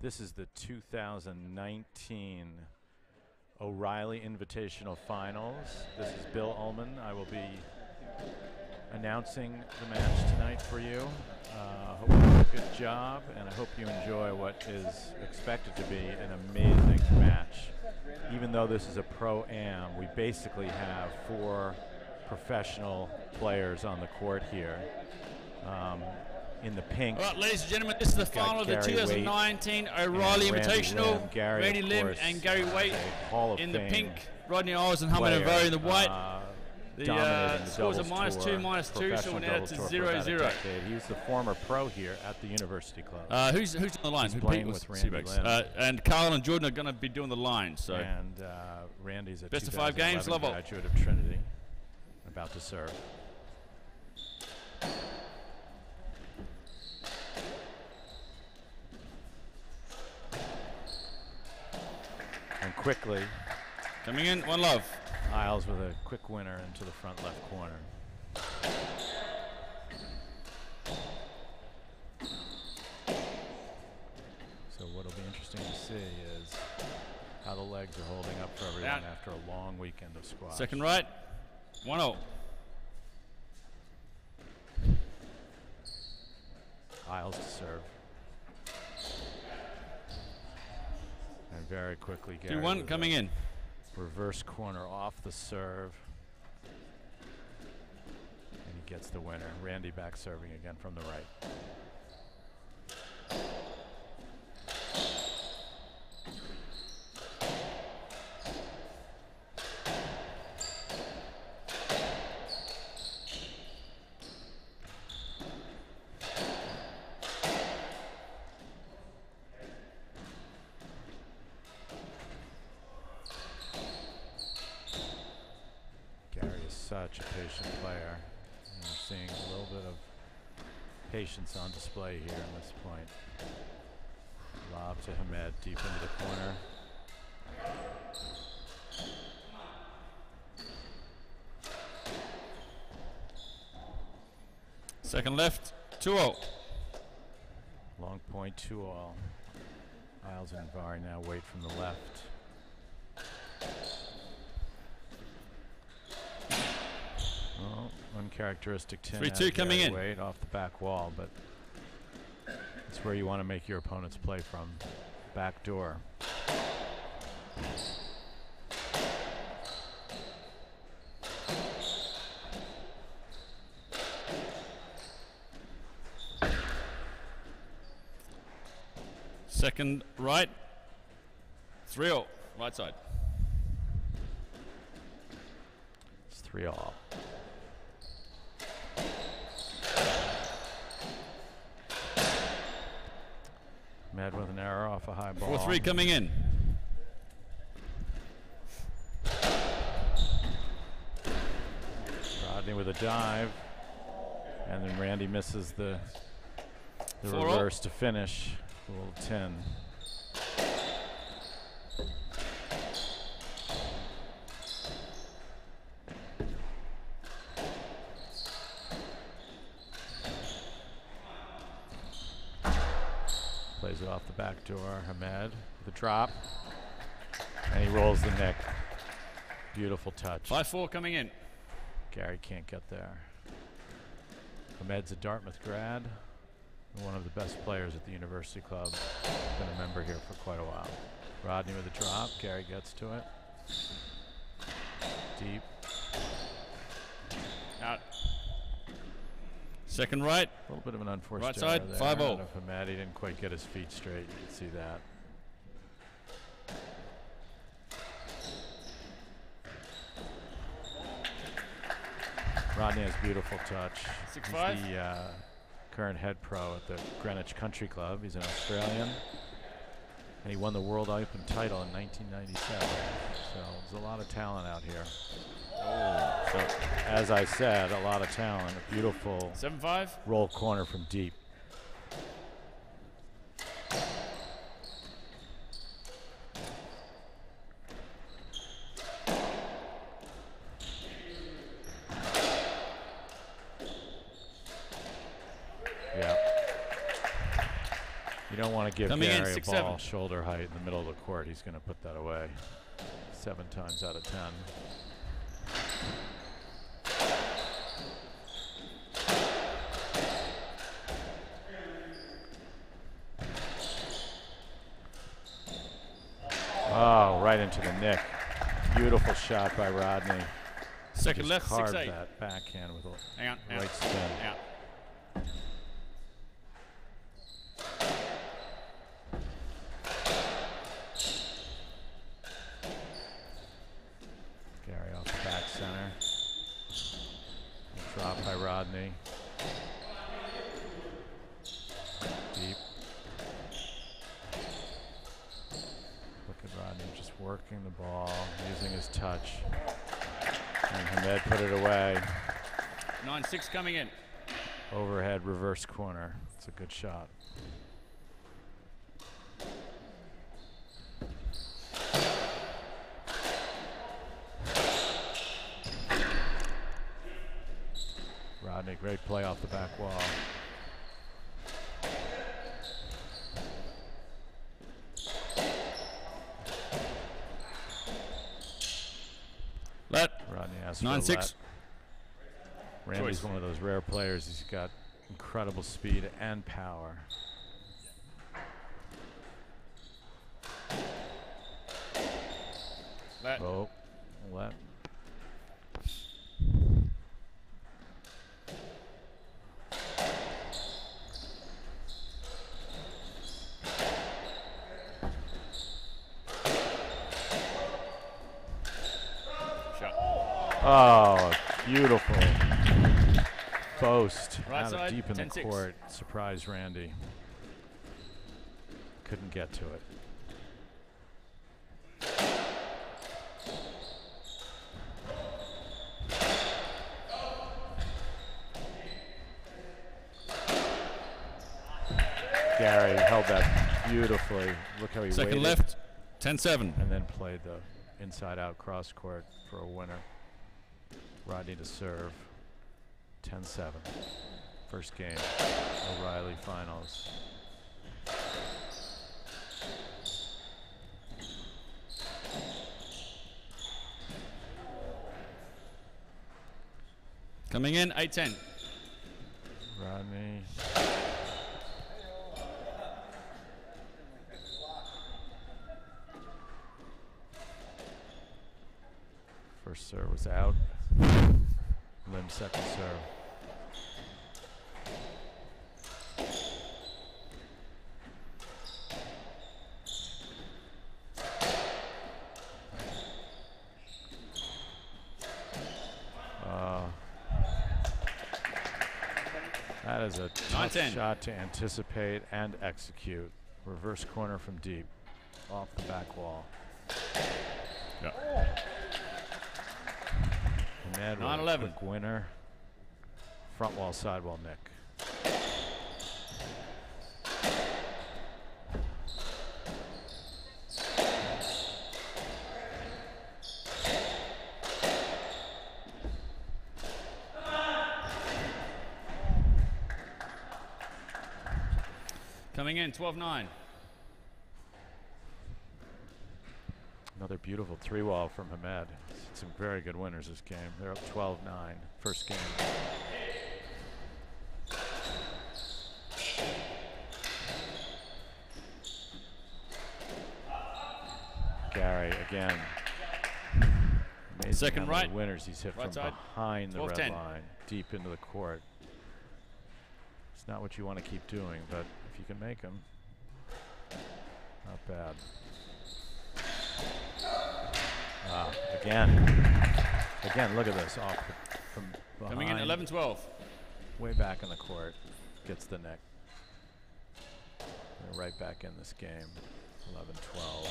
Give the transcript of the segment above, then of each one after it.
This is the 2019 O'Reilly Invitational Finals. This is Bill Ullman. I will be announcing the match tonight for you. Hope you do a good job, and I hope you enjoy what is expected to be an amazing match. Even though this is a Pro-Am, we basically have 4 professional players on the court here. In the pink. All right, ladies and gentlemen, this is the final of the 2019 O'Reilly Invitational. Randy Lim and Gary Waite in the pink. Rodney Eyles and Hamid Anvari in the white. The scores are -2, -2, so we're now to 0-0. He's the former pro here at the University Club. Who's on the line? He's playing with Randy Lim. And Carl and Jordan are going to be doing the line. So. And Randy's a best of 5 games level. Graduate of Trinity, about to serve. And quickly, coming in, 1 love. Eyles with a quick winner into the front left corner. So what'll be interesting to see is how the legs are holding up for everyone after a long weekend of squash. Second right, 1-0. Eyles to serve. And very quickly, Gary 2-1 coming in. Reverse corner off the serve. And he gets the winner. Randy back serving again from the right. Such a patient player. And we're seeing a little bit of patience on display here in this point. Lob to Hamed deep into the corner. Second left, 2-0. Long point, 2-all. Eyles and Anvari now wait from the left. Well, uncharacteristic 10. 3-2 coming in. Wait off the back wall, but it's where you want to make your opponents play from. Back door. Second right, 3-0, right side. It's 3-all. Med with an error off a high ball. 4-3 coming in. Rodney with a dive. And then Randy misses the 4-0. reverse to finish. A little 10. Plays it off the back door. Hamed, the drop. And he rolls the neck. Beautiful touch. 5-4 coming in. Gary can't get there. Hamed's a Dartmouth grad. One of the best players at the University Club. Been a member here for quite a while. Rodney with a drop. Gary gets to it. Deep. Out. Second right. A little bit of an unforced right side, error there 5-0. out of Hamed. He didn't quite get his feet straight. You can see that. Rodney has beautiful touch. 6-5. He's the current head pro at the Greenwich Country Club. He's an Australian. And he won the World Open title in 1997. So there's a lot of talent out here. Oh. So, as I said, a lot of talent. A beautiful 7-5. roll corner from deep. don't want to give Gary a ball shoulder height in the middle of the court. He's going to put that away 7 times out of 10. Oh, right into the nick. Beautiful shot by Rodney. Second just left, carved 6-8. that backhand with a right spin. Hang on. Gary off the back center. Drop by Rodney. Deep. Look at Rodney just working the ball, using his touch. And Hamed put it away. 9-6 coming in. Overhead reverse corner. It's a good shot. Rodney, great play off the back wall. Let. Rodney has 9-6. Randy's one of those rare players. He's got incredible speed and power. Let. Oh, let. Oh, beautiful post Right out side, of deep in 10-6. the court. Surprised Randy. Couldn't get to it. Gary held that beautifully. Look how he Second waited. left, 10-7. And then played the inside-out cross court for a winner. Rodney to serve. 10-7. First game, O'Reilly finals. Coming in, 8-10. Rodney. First serve was out. Lim second serve. That is a tough shot to anticipate and execute. Reverse corner from deep, off the back wall. Yep. 9-11. Quick winner. Front wall, sidewall, Nick. Coming in, 12-9. Another beautiful 3-wall from Hamed. Some very good winners this game. They're up 12-9. First game. Gary again. Amazing Second how many right. winners he's hit Right from side. behind the red 12-10. line, deep into the court. It's not what you want to keep doing, but if you can make them, not bad. Again, look at this. Off from behind. Coming in, 11-12. Way back in the court. Gets the neck. They're right back in this game. 11-12.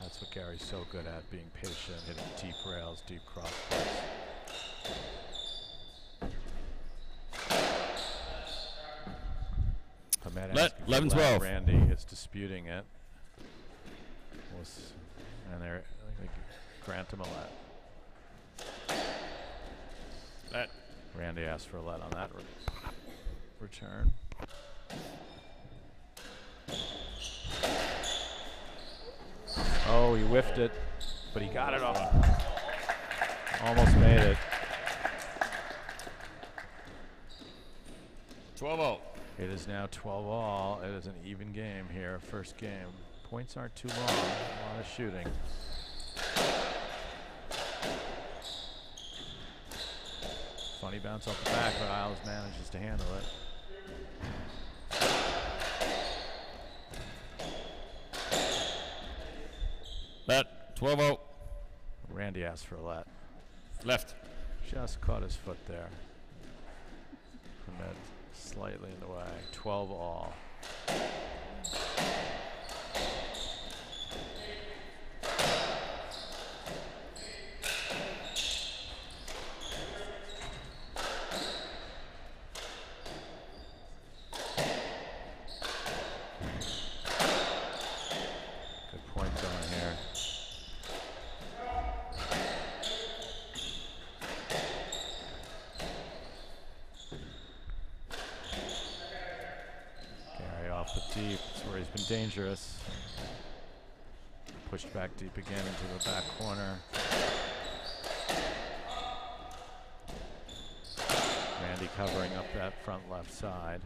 That's what Gary's so good at, being patient, hitting deep rails, deep cross courts. Let 11-12. Randy is disputing it. And they grant him a let. Randy asked for a let on that return. Oh, he whiffed it, but he got it off. Almost made it. 12-all. It is now 12-all. It is an even game here, first game. Points aren't too long. A lot of shooting. Funny bounce off the back, but Eyles manages to handle it. Let. 12-0. Randy asked for a let. Left. Just caught his foot there. Ahmed slightly in the way. 12-all. Deep, that's where he's been dangerous. Pushed back deep again into the back corner. Randy covering up that front left side.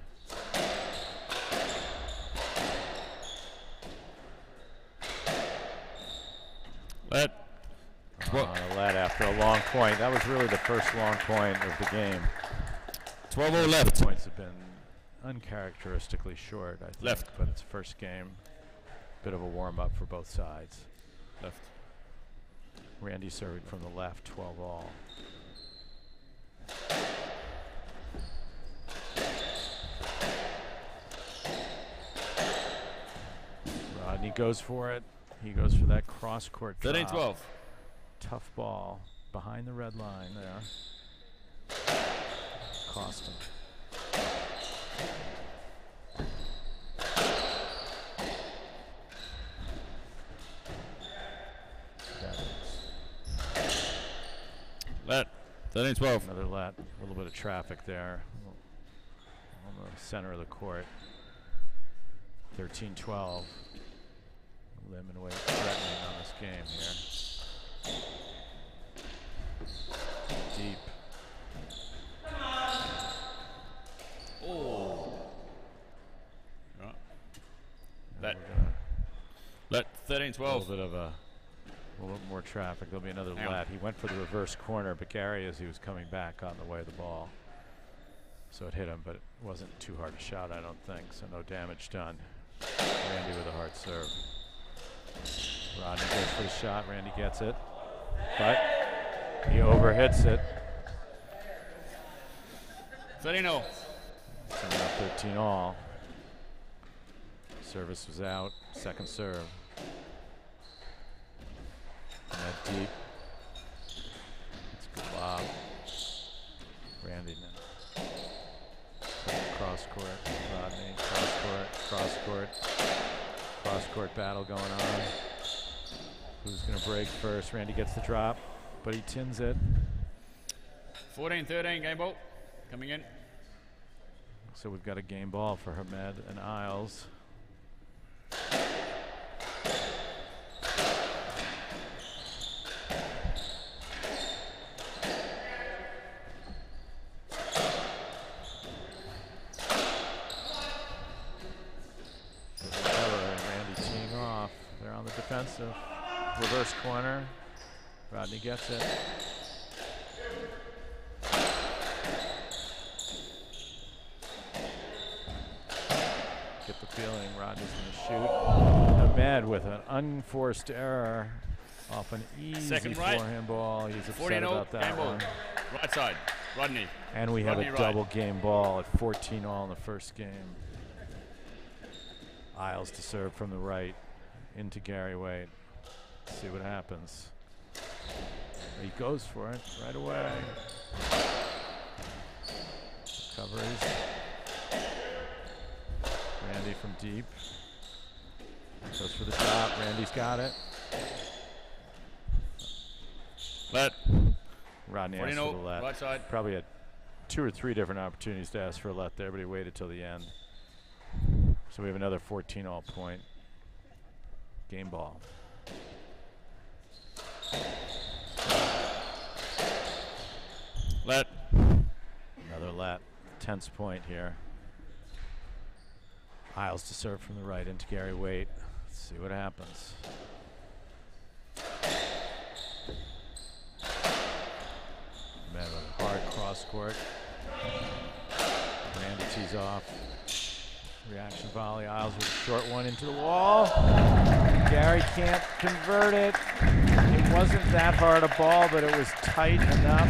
Let. Let after a long point. That was really the first long point of the game. 12-0 left. Points have been uncharacteristically short, I think. Left. But it's first game. Bit of a warm-up for both sides. Left. Randy serving from the left, 12-all. Rodney goes for it. He goes for that cross-court drop. 13-12. Tough ball behind the red line there. Cost him. Let. 13-12. Another let. A little bit of traffic there on the center of the court. 13-12. Lim and Wade threatening on this game here. Deep. Oh. Let. 13-12. A little bit of a little bit more traffic. There'll be another let. He went for the reverse corner, but Gary, as he was coming back, got in the way of the ball. So it hit him, but it wasn't too hard a shot, I don't think. So no damage done. Randy with a hard serve. Rodney goes for the shot. Randy gets it, but he overhits it. 13-0. So now 13-all. Service was out. Second serve. And that deep. It's a good lob. Randy now. Cross court. Rodney. Cross court. Cross court. Cross court battle going on. Who's going to break first? Randy gets the drop, but he tins it. 14-13 game ball coming in. So we've got a game ball for Ahmed and Eyles. Randy teeing off. They're on the defensive. Reverse corner. Rodney gets it. Get the feeling Rodney's going to shoot. Ahmed with an unforced error off an easy forehand ball. He's upset about that one. Right side, Rodney. And we have a double game ball at 14-all in the first game. Eyles to serve from the right into Gary Wade. See what happens. He goes for it right away. Recoveries. Randy from deep. Goes for the shot. Randy's got it. Let. Rodney asked for the let. Right side. Probably had 2 or 3 different opportunities to ask for a let there, but he waited till the end. So we have another 14-all point. Game ball. Let. Another let. Tense point here. Eyles to serve from the right into Gary Waite. Let's see what happens. Man with a hard cross court. Randy tees off. Reaction volley. Eyles with a short one into the wall. Gary can't convert it. It wasn't that hard a ball, but it was tight enough.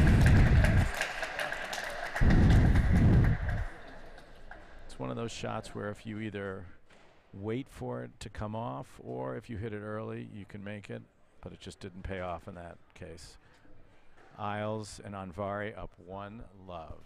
It's one of those shots where if you either wait for it to come off or if you hit it early, you can make it, but it just didn't pay off in that case. Eyles and Anvari up 1-love.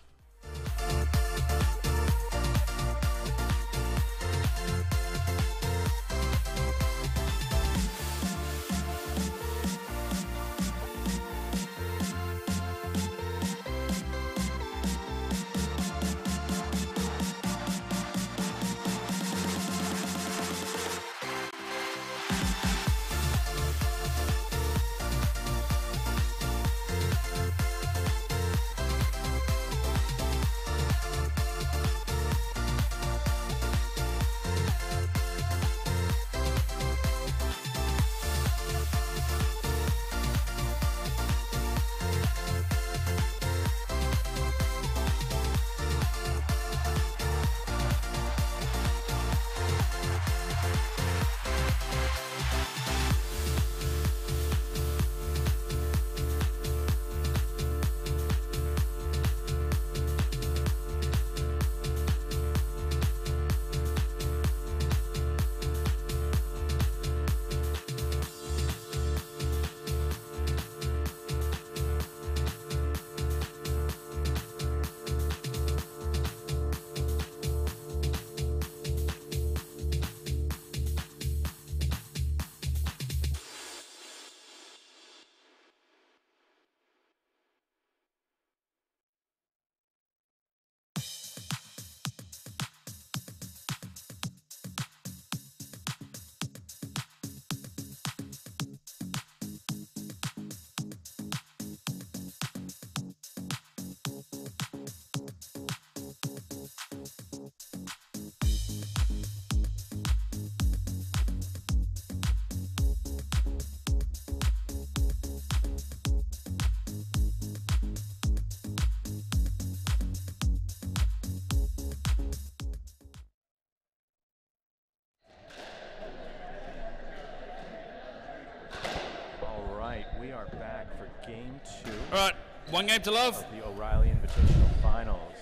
We are back for game 2. All right, 1 game to love. Of the O'Reilly Invitational Finals.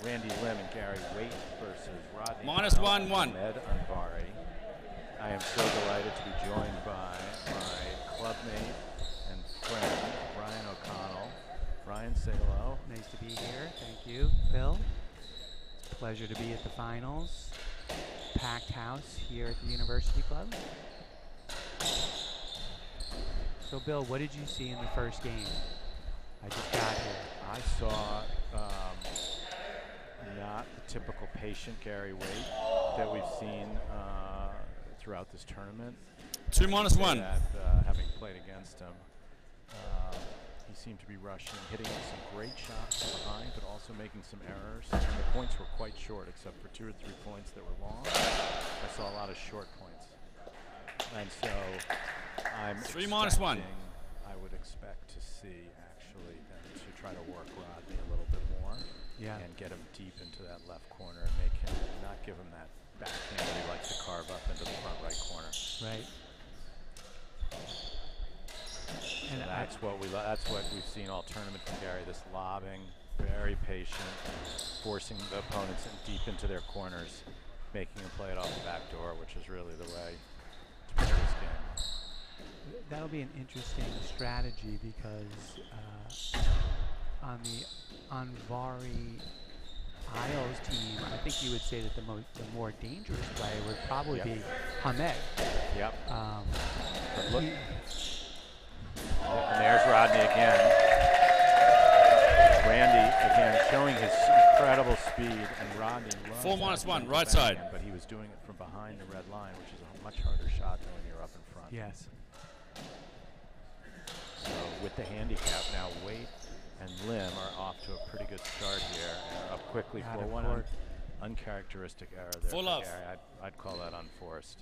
Randy Lim and Gary Waite versus Rodney. -1-1. Ahmed Anvari. I am so delighted to be joined by my clubmate and friend, Brian O'Connell. Brian, say hello. Nice to be here. Thank you, Bill. It's a pleasure to be at the finals. Packed house here at the University Club. So, Bill, what did you see in the first game? I just got here. I saw not the typical patient Gary Waite that we've seen throughout this tournament. 2-1. Having played against him, he seemed to be rushing, hitting some great shots from behind, but also making some errors. And the points were quite short, except for 2 or 3 points that were long. I saw a lot of short points. And so I'm 3-1. I would expect to see actually them to try to work Rodney a little bit more, and get him deep into that left corner and make him not give him that backhand that he likes to carve up into the front right corner. Right. And that's what we've seen all tournament from Gary. This lobbing, very patient, forcing the opponents deep into their corners, making them play it off the back door, which is really the way to play this game. That'll be an interesting strategy because on the Anvari Eyles team, I think you would say that the more dangerous player would probably be Hamed. Yep. And there's Rodney again. Randy again showing his incredible speed, and Rodney 4-1, right side. But he was doing it from behind the red line, which is a much harder shot than when you're up in front. Yes. with the handicap. Now Waite and Lim are off to a pretty good start here. And up quickly for one uncharacteristic error there. Full love. I'd call that unforced.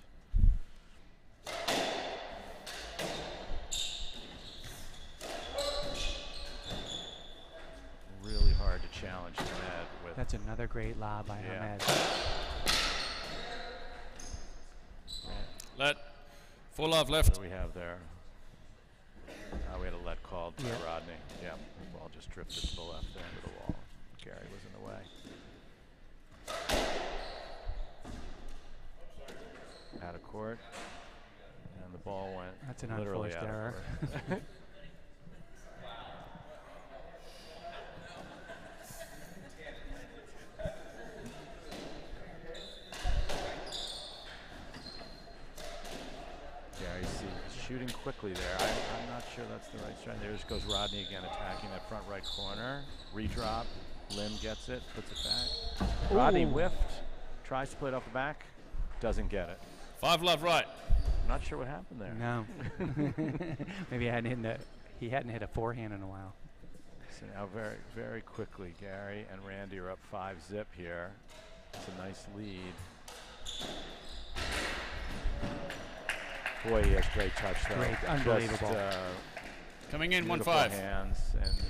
Really hard to challenge Hamed with. That's another great lob by Hamed. Let. Full love left. What do we have there? We had a let called by Rodney. Yeah, the ball just drifted to the left there into the wall. Gary was in the way. Out of court. And the ball went. That's an literally unforced error. Shooting quickly there. I'm not sure that's the right strategy. There just goes Rodney again, attacking that front right corner. Redrop. Lim gets it, puts it back. Ooh. Rodney whiffed, tries to play it off the back, doesn't get it. 5 love right. I'm not sure what happened there. No. Maybe he hadn't hit a forehand in a while. So now very, very quickly, Gary and Randy are up 5-zip here. It's a nice lead. Boy, he has great touch, though. Great, unbelievable. Just, coming in 1-5. Hands,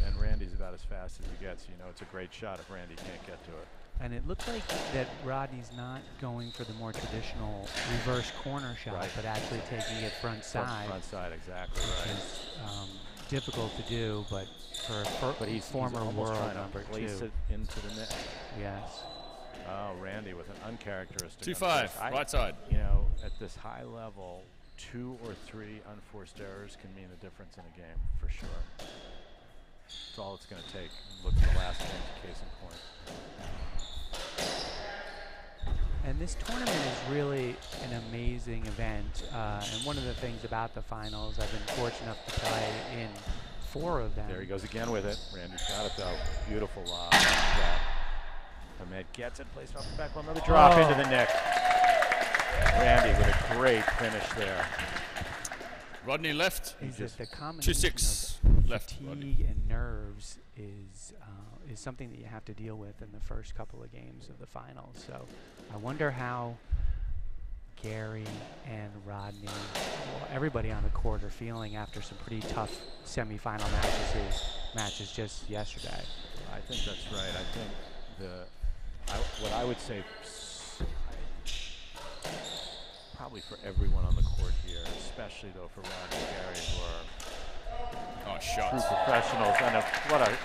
and Randy's about as fast as he gets. You know, it's a great shot if Randy can't get to it. And it looks like that Rodney's not going for the more traditional reverse corner shot, but actually taking it front side. Front side, exactly right. Which is difficult to do, but for he's former world number 2. Place it into the net. Yes. Oh, Randy with an uncharacteristic. 2-5, right side. You know, at this high level, 2 or 3 unforced errors can mean the difference in a game, for sure. That's all it's going to take. Look at the last game, case in point. And this tournament is really an amazing event. And one of the things about the finals, I've been fortunate enough to play in 4 of them. There he goes again with it. Randy's got it, though. Beautiful lob. Hamed gets it, placed off the back wall. Another drop into the neck. Randy with a great finish there. Rodney left. The combination 2-6 left. Fatigue and nerves is something that you have to deal with in the first couple of games of the finals. So I wonder how Gary and Rodney, everybody on the court, are feeling after some pretty tough semifinal matches just yesterday. I think that's right. I think what I would say, probably for everyone on the court here, especially though for Rodney and Gary, who are true professionals. And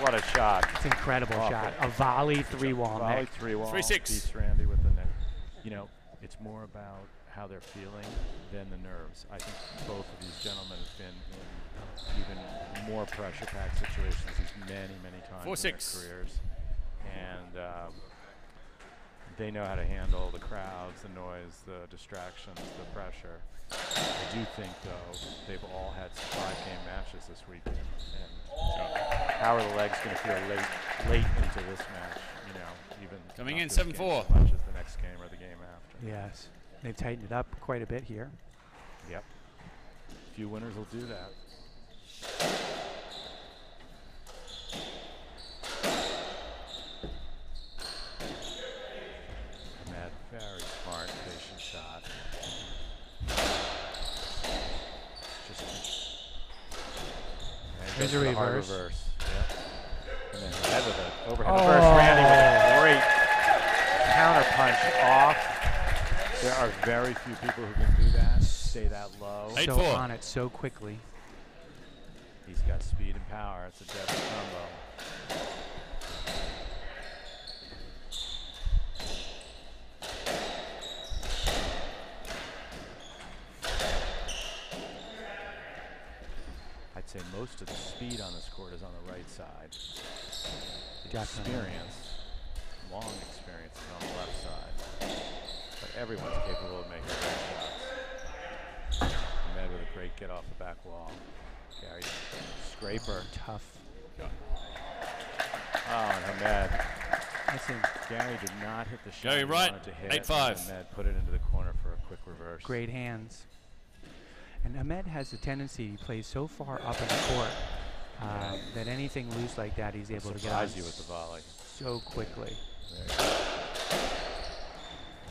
what a shot! It's an incredible shot. A volley 3-wall neck. 3-wall. 3-6. Beats Randy with the neck. You know, it's more about how they're feeling than the nerves. I think both of these gentlemen have been in even more pressure-packed situations these many times in their careers, and they know how to handle the crowds, the noise, the distractions, the pressure. I do think, though, they've all had some 5-game matches this weekend, and how are the legs going to feel late into this match? You know, even coming in 7-4. As much as the next game or the game after. Yes, they've tightened it up quite a bit here. Yep, a few winners will do that. Very smart, patient shot. There's a reverse. Yep. And then head with it. Overhead reverse. Randy with a great counter punch off. There are very few people who can do that, stay that low. So on it so quickly. He's got speed and power. It's a deadly combo. I'd say most of the speed on this court is on the right side. The experience, long experience, is on the left side. But everyone's capable of making great shots. Hamed with a great get off the back wall. Gary, scraper. Tough. Oh, and Hamed. Gary did not hit the shot. Gary right, 8-5. Hamed put it into the corner for a quick reverse. Great hands. And Hamed has a tendency, he plays so far up in the court that anything loose like that, he's able to get on you with the volley so quickly. There you go.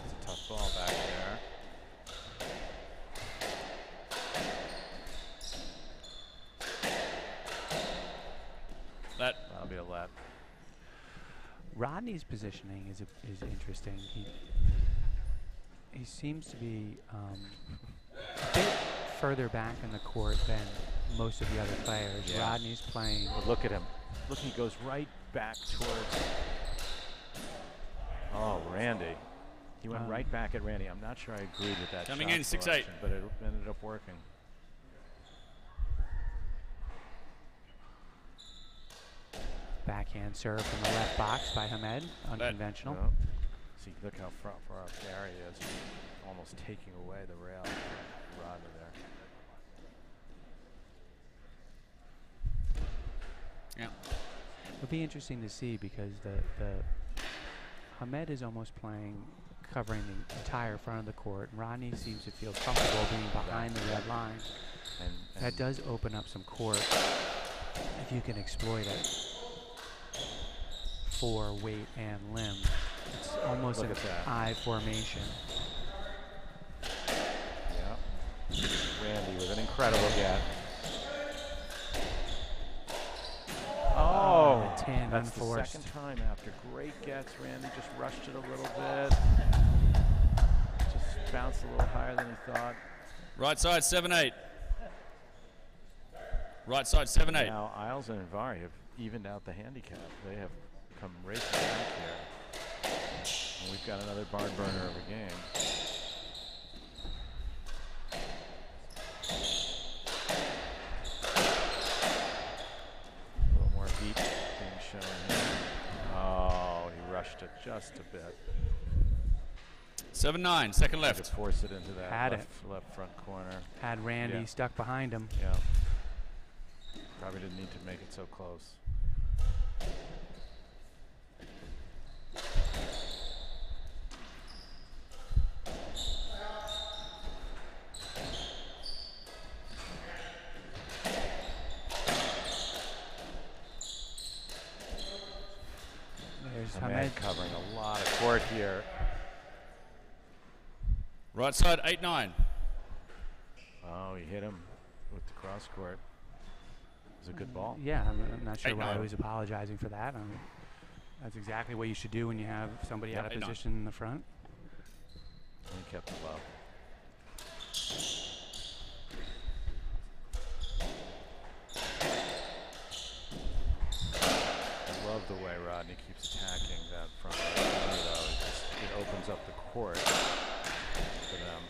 It's a tough ball back there. That'll be a let. Rodney's positioning is interesting. He seems to be a bit further back in the court than most of the other players. Yeah. Rodney's playing. But look at him. Look, he goes right back towards. Oh, Randy. He went right back at Randy. I'm not sure I agreed with that. Coming in 6-8. But it ended up working. Backhand serve from the left box by Hamed, unconventional. Yep. See, look how far up Gary is. He's almost taking away the rail. Rodney there. Yeah. It'll be interesting to see because the Hamed is almost playing, covering the entire front of the court. Rodney seems to feel comfortable being behind the red line. And that does open up some court if you can exploit it for weight and limb. It's almost an I formation. Yeah. Randy with an incredible get. Oh, that's the second time after great gets. Randy just rushed it a little bit. Just bounced a little higher than he thought. Right side 7-8. Right side 7-8. Now Eyles and Anvari have evened out the handicap. They have come racing back here. And we've got another barn burner of a game. A little more heat being shown here. Oh, he rushed it just a bit. 7-9, second left. To force it into that left front corner. Had Randy stuck behind him. Yeah. Probably didn't need to make it so close. There's Hamed covering a lot of court here. Right side 8-9. Oh, he hit him with the cross court. It was a good ball. Yeah, I'm not sure why he was apologizing for that. That's exactly what you should do when you have somebody out of position in the front. And he kept the ball. I love the way Rodney keeps attacking that front corner, though. It opens up the court for them.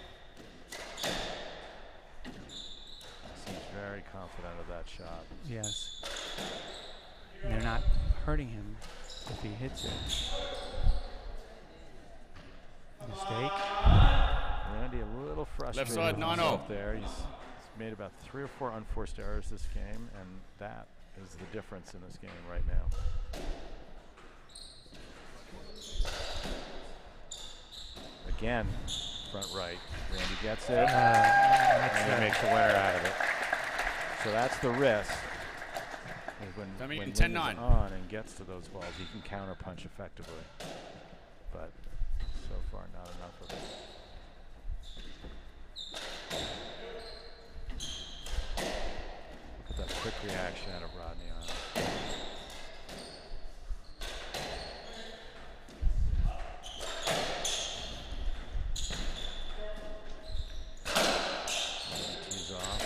Seems very confident of that shot. Yes. And they're not hurting him if he hits it. Mistake. Randy a little frustrated. Left side 9-0. There. He's made about 3 or 4 unforced errors this game, and that is the difference in this game right now. Again, front right. Randy gets it, and he makes the winner out of it. So that's the risk. When Randy is on and gets to those balls, he can counter punch effectively. But so far, not enough of it. Look at that quick reaction out of Rodney on it. Tees off.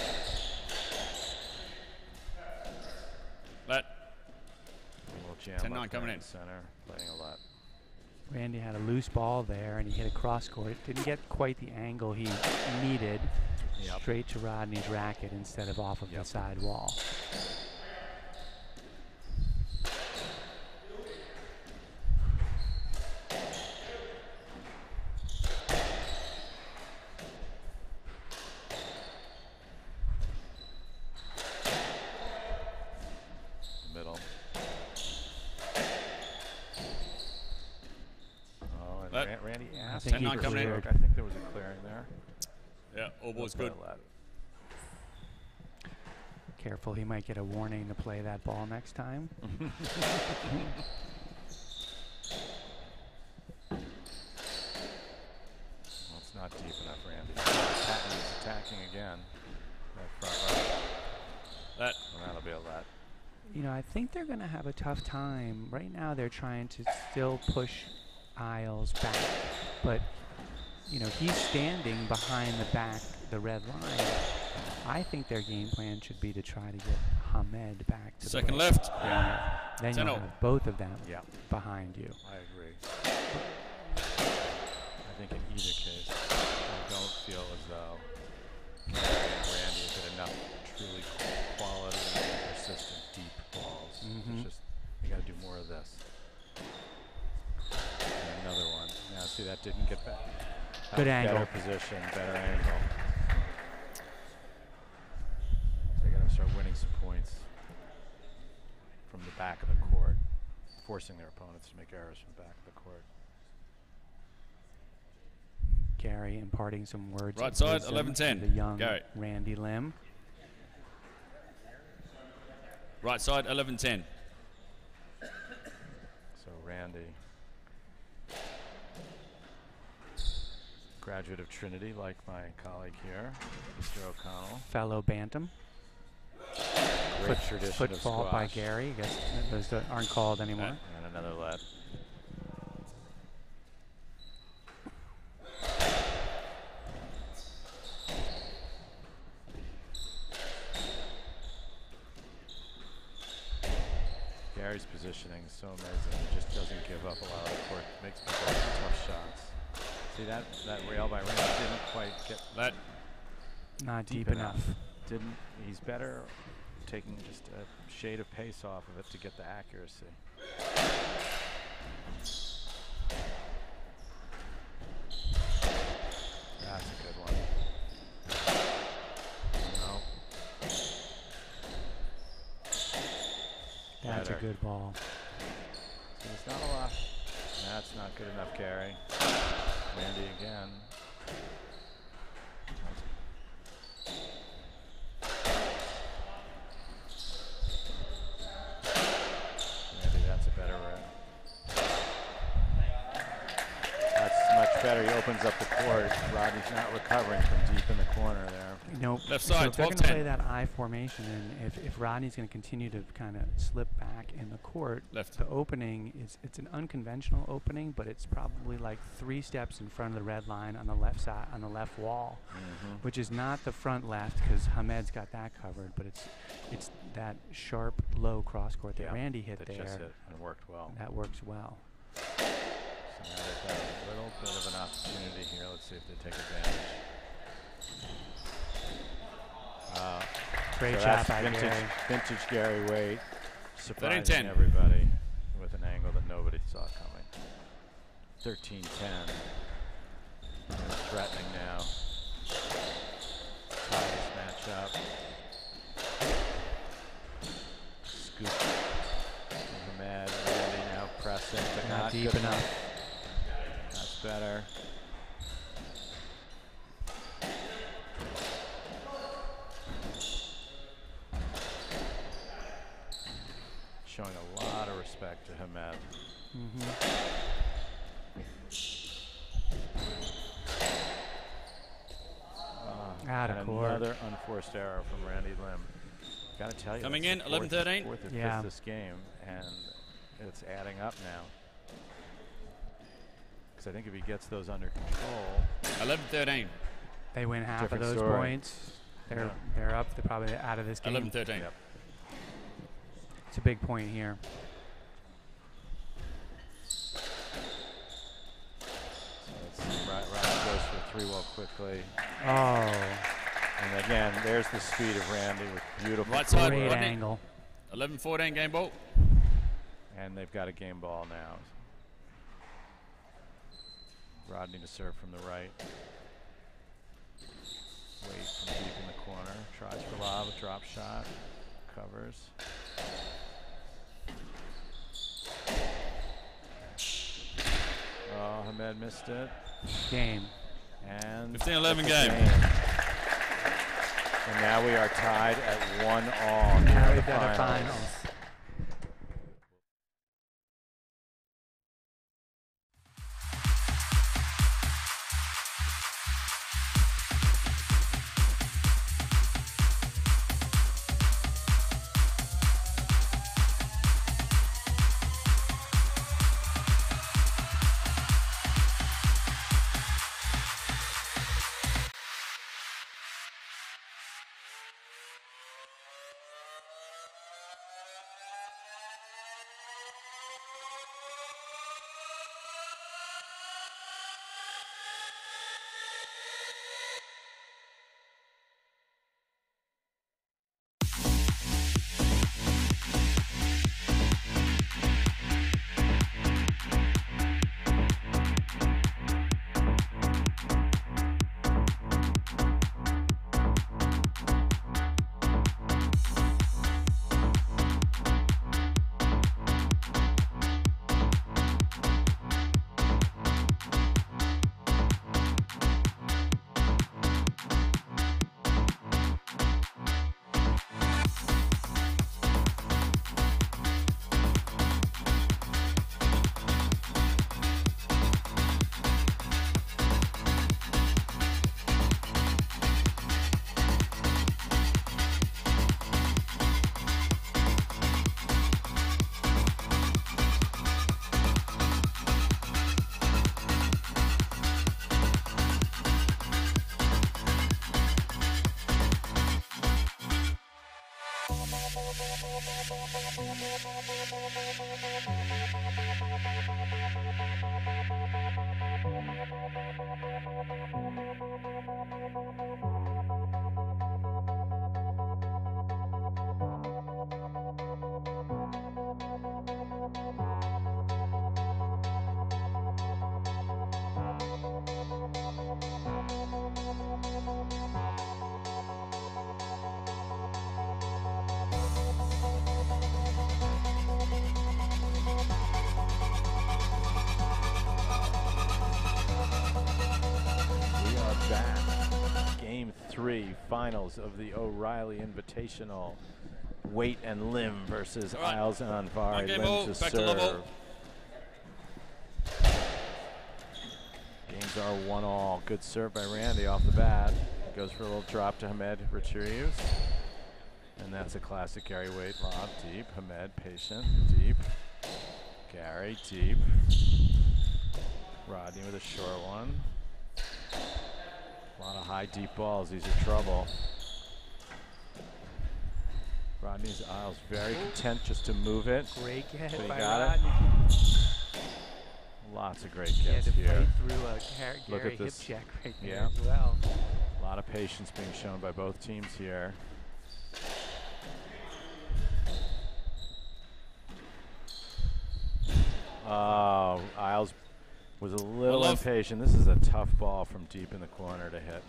Let. 10-9 coming in. Center, playing a lot. Randy had a loose ball there, and he hit a cross court. Didn't get quite the angle he needed. Straight to Rodney's racket instead of off of the side wall. Middle. Oh, and Randy asked. 10-9 coming in. I think there was a clearing there. Yeah, all balls good. Careful, he might get a warning to play that ball next time. Well, it's not deep enough, Randy. He's attacking again. That front right. Well, that'll be a let. You know, I think they're going to have a tough time. Right now they're trying to still push Eyles back, but you know, he's standing behind the red line. I think their game plan should be to try to get Hamed back to second the left. Then you'll have both of them behind you. I agree. I think in either case, I don't feel as though Gary and Randy have hit enough truly quality and persistent deep balls. It's just, you got to do more of this. And another one. Now, see, that didn't get back. Good angle. Better position, better angle. They got to start winning some points from the back of the court, forcing their opponents to make errors from the back of the court. Gary imparting some words. Right side, 11-10. The young Gary. Randy Lim. Right side, 11-10. So Randy, graduate of Trinity, like my colleague here, Mr. O'Connell. Fellow Bantam. Foot fault by Gary. I guess those aren't called anymore. And another let. Gary's positioning is so amazing. He just doesn't give up a lot of the court. Makes people tough shots. See that rail by Randy didn't quite get that. Not deep enough. He's better taking just a shade of pace off of it to get the accuracy. That's a good one. No. That's a good ball. So there's not a lot. That's not good enough, Gary. Randy again. Randy, that's a better round. That's much better. He opens up the court. Rodney's not recovering from deep in the corner there. Nope. Left side, so if they're going to 12-10. play that I formation, and if Rodney's going to continue to kind of slip back in the court, the opening it's an unconventional opening, but it's probably like 3 steps in front of the red line on the left side, on the left wall, which is not the front left because Hamed's got that covered, but it's that sharp low cross court that Randy hit there. Just hit and worked well. That works well. So now they've got a little bit of an opportunity here. Let's see if they take advantage. Great so shot by Gary. Vintage Gary Waite, surprising everybody with an angle that nobody saw coming. 13-10. Threatening now. Tigers match up. Scoop. Hamed, Randy now pressing, but not deep enough. That's better. Showing a lot of respect to Hamed. Out of court. Another unforced error from Randy Lim. Got to tell you, coming in 11-13. Fourth or fifth this game, and it's adding up now. Because I think if he gets those under control, 11-13. They win half of those points. They're up. They're probably out of this game. 11-13. Yep. It's a big point here. So let's see. Ryan goes for 3 well quickly. Oh. And again, there's the speed of Randy with beautiful right side, great angle. 11-14 game ball. And they've got a game ball now. Rodney to serve from the right. Wait from deep in the corner. Tries for lob, a drop shot. Covers. Oh, Hamed missed it. Game. And 15-11 game. And now we are tied at 1-all. Now we've got a finals. Finals of the O'Reilly Invitational. Weight and limb versus Eyles and Anvari. Limb to serve. Games are 1-all. Good serve by Randy off the bat. Goes for a little drop to Hamed, retrieves. And that's a classic Gary Weight lob. Deep. Hamed, patient. Deep. Gary, deep. Rodney with a short one. A lot of high, deep balls. These are trouble. Rodney's Eyles very content just to move it. Great get but he by got Rodney. it. Lots of great gets here. Here. Through a Look Gary at this. hip check right there as well. A lot of patience being shown by both teams here. Oh, Eyles was a little impatient. This is a tough ball from deep in the corner to hit.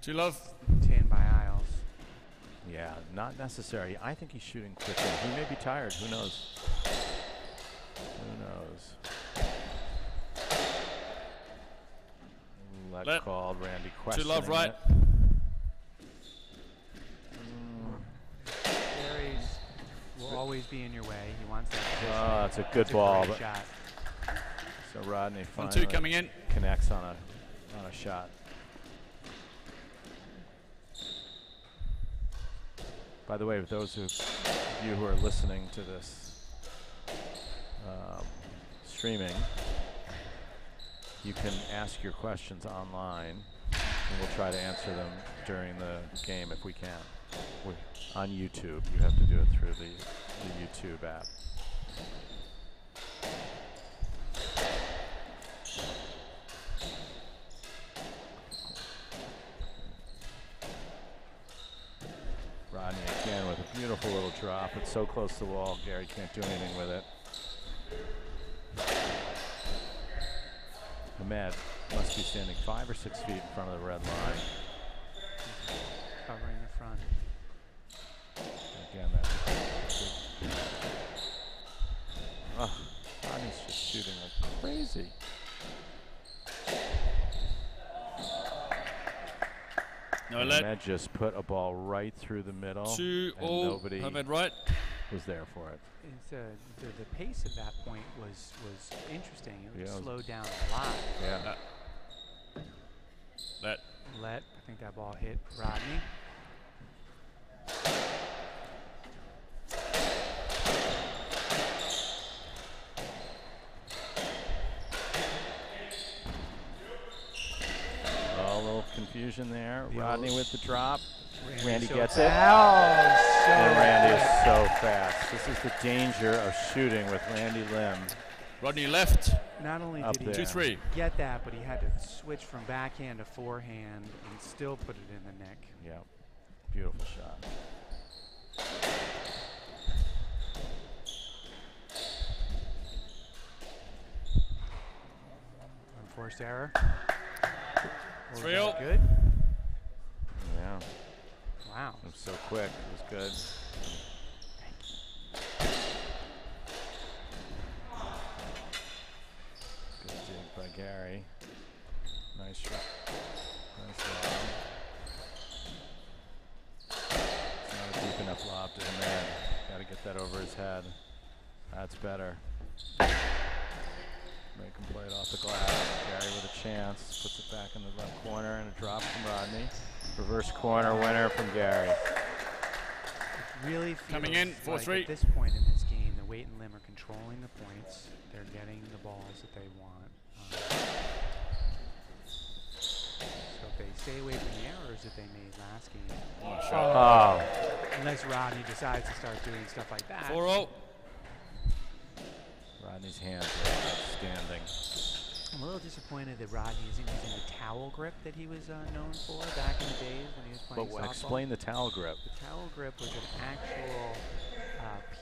Two love. 10 by Eyles. Yeah, not necessary. I think he's shooting quickly. He may be tired. Who knows? Who knows? Let called. Randy questioning. Two love, right? Will always be in your way. He wants that position. Oh, that's a good ball. But shot. So Rodney finally 1-2 coming in. Connects on a shot. By the way, for those of you who are listening to this streaming, you can ask your questions online, and we'll try to answer them during the game if we can. On YouTube, you have to do it through the YouTube app. Rodney again with a beautiful little drop. It's so close to the wall, Gary can't do anything with it. Hamed must be standing 5 or 6 feet in front of the red line. Covering the front. Again, that's shooting like crazy. No let. Ahmed just put a ball right through the middle. 2-0. Nobody right. was there for it. It's, the pace at that point was interesting. It Yeah. slowed down a lot. Yeah. Let. I think that ball hit Rodney. A little confusion there. Rodney with the drop. Randy so gets it. And Randy is so fast. This is the danger of shooting with Randy Lim. Rodney left. Not only Up did he there. 2-3. get that, but he had to switch from backhand to forehand and still put it in the neck. Yeah. Beautiful shot. Unforced error. 3-0. Good. Yeah. Wow. It was so quick. It was good. Good dig by Gary. Nice shot. Nice lob. It's not a deep enough lob to him there. Got to get that over his head. That's better. Make him play it off the glass. Gary with a chance. Puts it back in the left corner and a drop from Rodney. Reverse corner winner from Gary. It really feels Coming in, like 4-3. at this point in this game, the Waite and Lim are controlling the points. They're getting the balls that they want. So if they stay away from the errors that they made last game, unless Rodney decides to start doing stuff like that. 4-0. Rodney's hands are outstanding. I'm a little disappointed that Rodney isn't using the towel grip that he was known for back in the days when he was playing softball. Explain the towel grip. The towel grip was an actual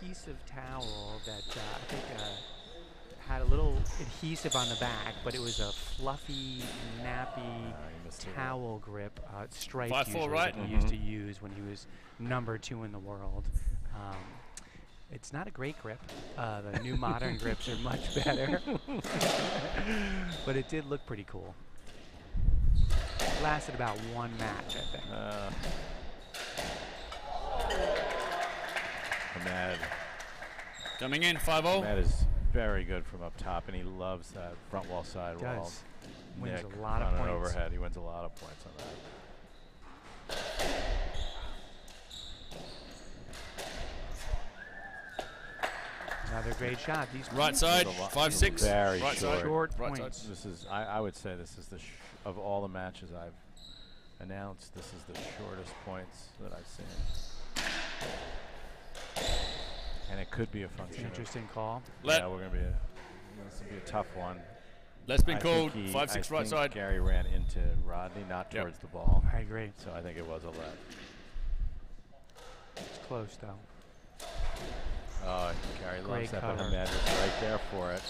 piece of towel that I think had a little adhesive on the back, but it was a fluffy, nappy towel grip, striped 5-4, usually, right? that he used to use when he was #2 in the world. It's not a great grip. The new modern grips are much better. But it did look pretty cool. It lasted about one match, I think. Ahmed. Coming in, 5-0. Ahmed is very good from up top, and he loves that front wall side wall. Wins Nick a lot of on an points. overhead. He wins a lot of points on that. Another great shot. These Right side, 5-6. Very right short. side. Short right points. side. This is, I would say this is of all the matches I've announced, this is the shortest points that I've seen. And it could be a function. Interesting call. Yeah, we're going to be this will be a tough one. Let's be I called. think 5-6 I right think side. Gary ran into Rodney, not towards the ball. I agree. So I think it was a let. It's close, though. Oh, Gary loves Great that, but cover. Ahmed was right there for it.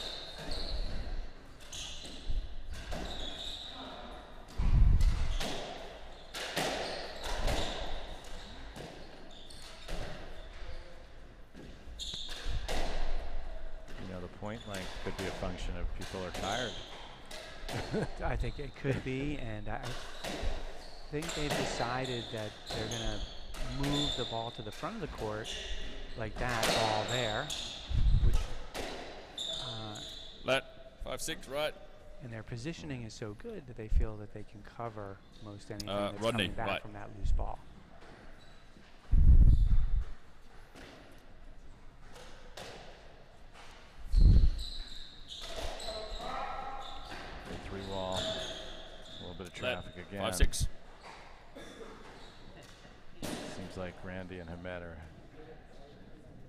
You know, the point length could be a function of people are tired. I think it could be, and I think they've decided that they're going to move the ball to the front of the court like that, ball there, which Let 5-6 right. and their positioning is so good that they feel that they can cover most anything that's Rodney, coming back right. from that loose ball. Three wall. A little bit of traffic again. 5-6. Seems like Randy and Ahmed are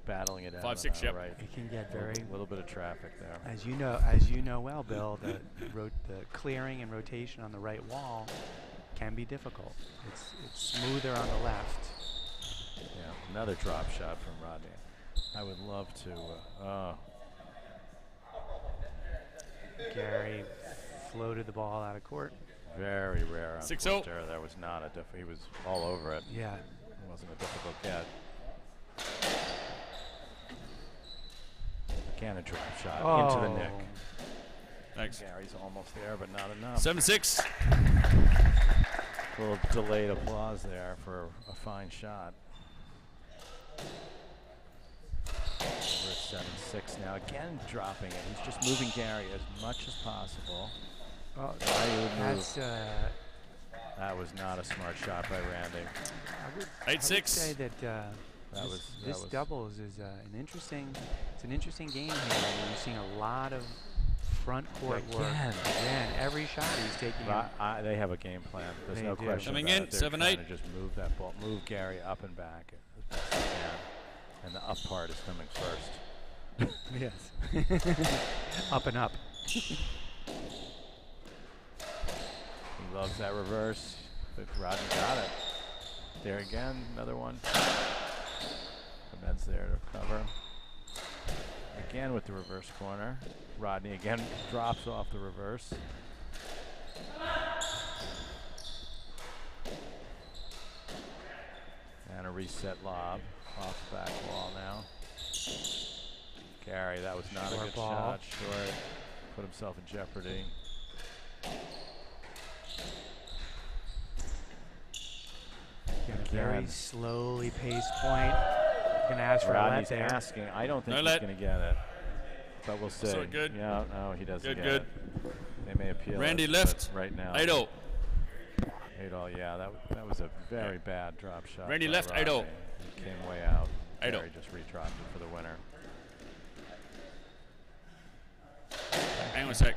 battling it out. 5-6, yep. Right. It can get very, A little bit of traffic there. as you know well, Bill, the clearing and rotation on the right wall can be difficult. It's smoother on the left. Yeah, another drop shot from Rodney. I would love to. Gary floated the ball out of court. Very rare. 6-0. There was not a he was all over it. Yeah. It wasn't a difficult get. Again, a drop shot into the neck. Thanks. Gary's almost there, but not enough. 7-6. A little delayed applause there for a fine shot. We're 7-6 now. Again, dropping it. He's just moving Gary as much as possible. Oh, that was not a smart shot by Randy. 8-6. I would say that this was doubles is an interesting game here. You're seeing a lot of front court work. Again, every shot he's taking. They have a game plan. There's no question. Coming in, 7-8. Just move that ball, move Gary up and back as best you can, and the up part is coming first. Yes. Up and up. He loves that reverse. Rodney got it. There again, another one. Ahmed's there to cover. Again with the reverse corner. Rodney again drops off the reverse. And a reset lob off the back wall now. Gary, that was not a good shot. Short. Put himself in jeopardy. Very slowly paced point. Gonna ask for Rodney's a let there. asking. I don't think he's gonna get it, but we'll see. So good. Yeah, no, he doesn't get good. it. They may appeal. Randy left. Right now. 8-0. 8-0. Yeah, that was a very bad drop shot. Randy left. 8-0. He came way out. 8-0. Gary just re-dropped it for the winner. Hang on a sec.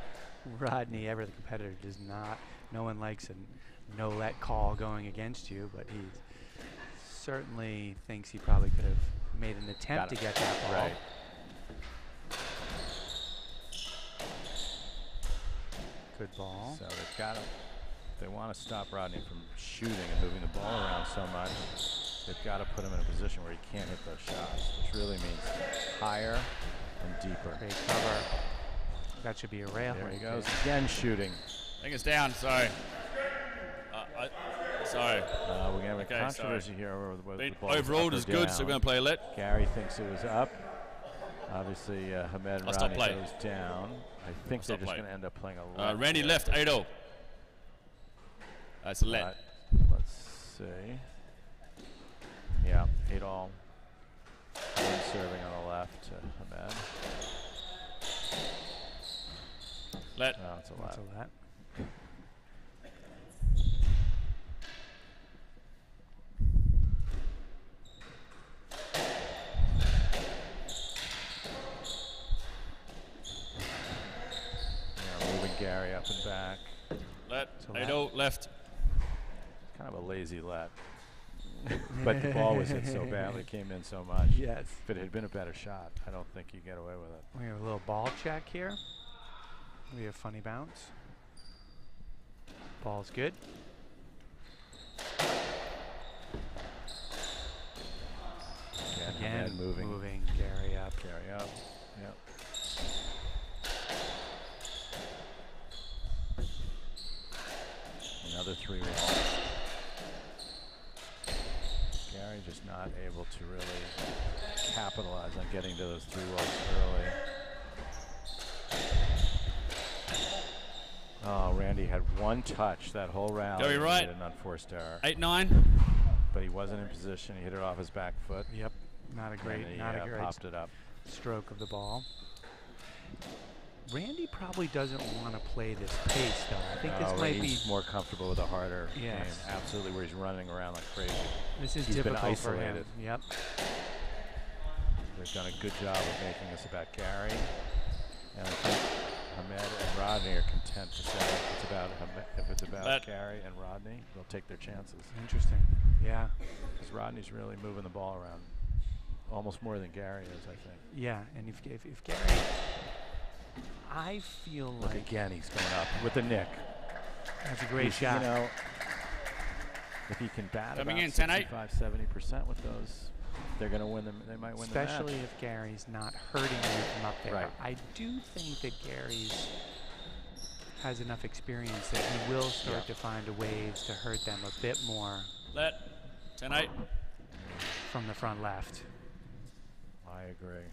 Rodney, ever the competitor, does not. No one likes a no-let call going against you, but he certainly thinks he probably could have made an attempt to get that ball. Right. Good ball. So they've got to. They want to stop Rodney from shooting and moving the ball around so much. They've got to put him in a position where he can't hit those shots, which really means higher and deeper. Great cover. That should be a rail. There he goes again, shooting. I think it's down. Sorry. Sorry. We're going to have a controversy here over whether the ball overruled is good, so we're going to play a let. Gary thinks it was up. Obviously, Hamed and Rodney goes down. I think they're just going to end up playing a let. Randy left, 8-0. That's a let. Let's see. Yeah, 8-all. Serving on the left to Hamed. Let. No, it's a let. That's a let. Gary up and back. Let. 8-0 left. Kind of a lazy let. But the ball was hit so badly, came in so much. Yes. If it had been a better shot, I don't think you get away with it. We have a little ball check here. We have funny bounce. Ball's good. Again, moving Gary up. Gary up. Yep. Another 3-1. Gary just not able to really capitalize on getting to those 3-1s early. Oh, Randy had one touch that whole round. Gary right. An unforced error. 8-9. But he wasn't in position. He hit it off his back foot. Yep. Not a great, popped it up. Stroke of the ball. Randy probably doesn't want to play this pace, though. I think this might be more comfortable with a harder game. Yes. Absolutely, where he's running around like crazy. This is He's difficult been isolated. for him. Yep. They've done a good job of making this about Gary. And I think Hamed and Rodney are content to say if it's about Gary and Rodney, they'll take their chances. Interesting. Yeah. Because Rodney's really moving the ball around almost more than Gary is, I think. Yeah, and if Gary, I feel Look like again, he's going up with the nick. That's a great shot. You know, if he can bat Coming about in, 65-70% with those, they're going to win them. They might win the match. Especially if Gary's not hurting you from up there. Right. I do think that Gary's has enough experience that he will start to find ways to hurt them a bit more. Let. 10-8. From the front left. I agree.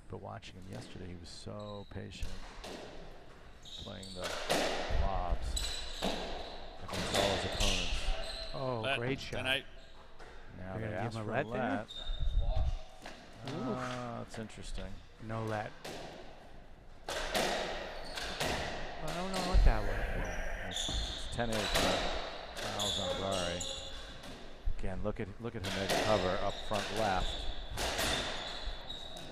But watching him yesterday, he was so patient, playing the lobs against all his opponents. Oh, great shot. Now they ask for a let. That's interesting. No let. I don't know what that was. It's 10-8 for Eyles Anvari. Again, look at Hamed's cover up front left.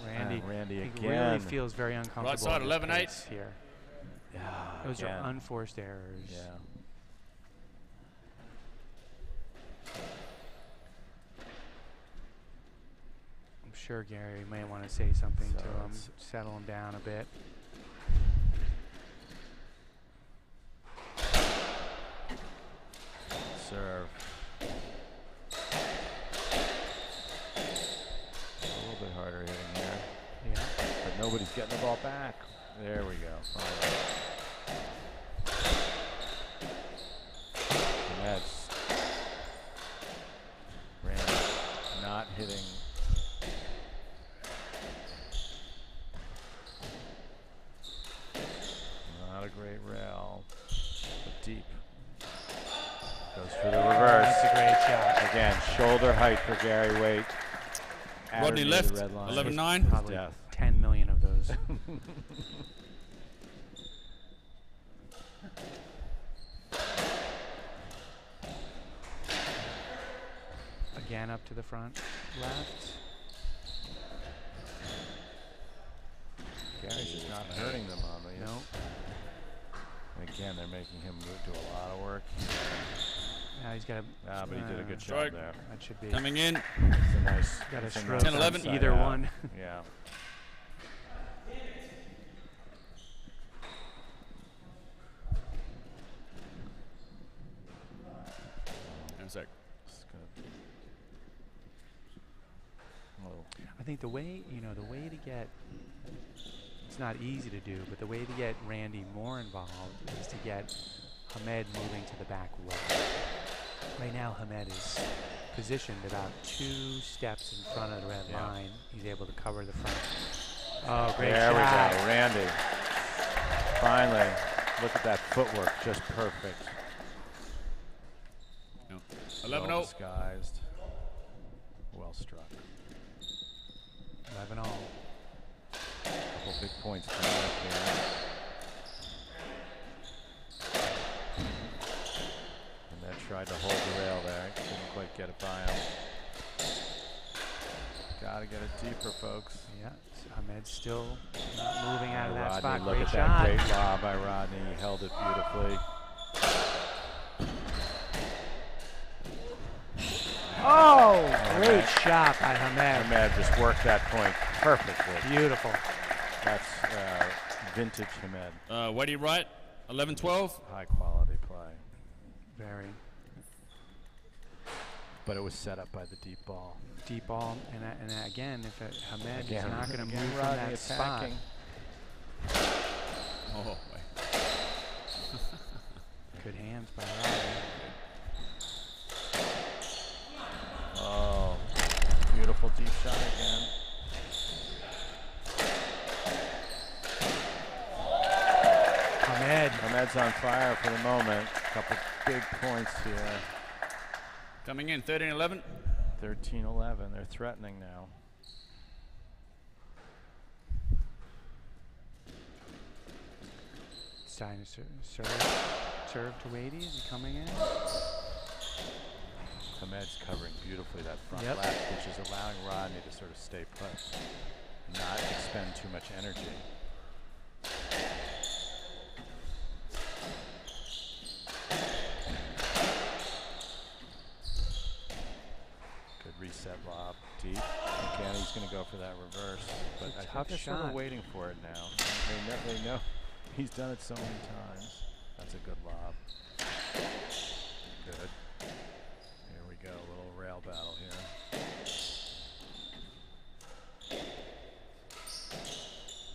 Randy again. He really feels very uncomfortable. Right side, 11-8 here. Yeah, those are unforced errors. Yeah. I'm sure Gary may want to say something to him, settle him down a bit. Serve. A little bit harder hitting here. Yeah. But nobody's getting the ball back. There we go. And that's Randy not hitting. Not a great rail, but deep. Goes for the reverse. That's a great shot. Again, shoulder height for Gary Waite. Rodney left, 11-9. Probably 10 million of those. Again up to the front left. Gary's just not hurting them on these. Nope. And again, they're making him do a lot of work. Now he's got a. But he did a good job there. That should be. Coming in. It's a nice. Got a stroke 10-11. Either one. Yeah. In a sec. I think the way to get, it's not easy to do, but the way to get Randy more involved is to get Hamed moving to the back wall. Right now, Hamed is positioned about 2 steps in front of the red line. He's able to cover the front. Oh, great shot. There we go, Randy. Finally, look at that footwork, just perfect. 11-0. Well disguised. Well struck. 11-0. Couple big points coming up here. And then tried to hold the rail there. Couldn't quite get it by him. Gotta get it deeper, folks. Yeah, so Hamed's still not moving out of that Rodney, spot. look Great at shot. that great lob by Rodney. He held it beautifully. Oh, great shot by Hamed. Hamed just worked that point perfectly. Beautiful. That's vintage Hamed. Wadey right, 11-12. High quality play. Very. But it was set up by the deep ball. Deep ball, and again, if Hamed is not going to move from that attacking. spot. Oh, Good hands by Rodney. Oh, beautiful deep shot again. Hamed's on fire for the moment. A couple big points here. Coming in, 13-11. 13-11. They're threatening now. It's time to serve to Wadey. Is he coming in? Hamed's covering beautifully that front Yep. left, which is allowing Rodney to sort of stay put, not expend too much energy. Good reset lob, deep. Again, he's going to go for that reverse, but I think they're sort of waiting for it now. They know he's done it so many times. That's a good lob. Good. Here we go, a little rail battle here.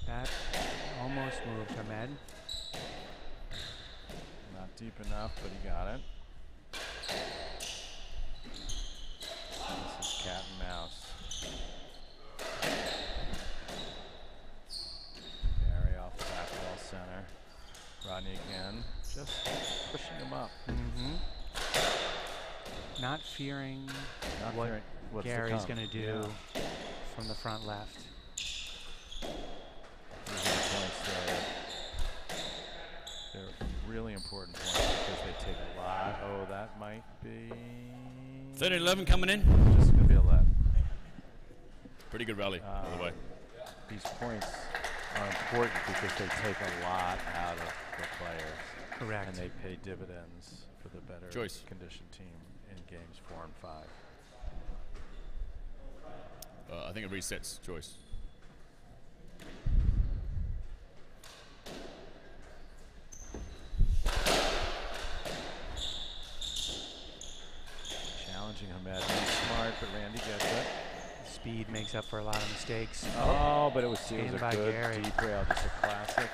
That almost moved Hamed. Not deep enough, but he got it. This is cat and mouse. Rodney again, just pushing him up. Not fearing what Gary's going to do from the front left. They're really important points because they take a lot. Oh, that might be 30-11 coming in. Just going to be a let. Pretty good rally, by the way. These points are important because they take a lot out of the players. Correct. And they pay dividends for the better conditioned team in games 4 and 5. I think it resets Joyce. Challenging Hamed. Smart, but Randy gets it. Speed makes up for a lot of mistakes. Oh, but it was a by good Gary. deep rail, just a classic.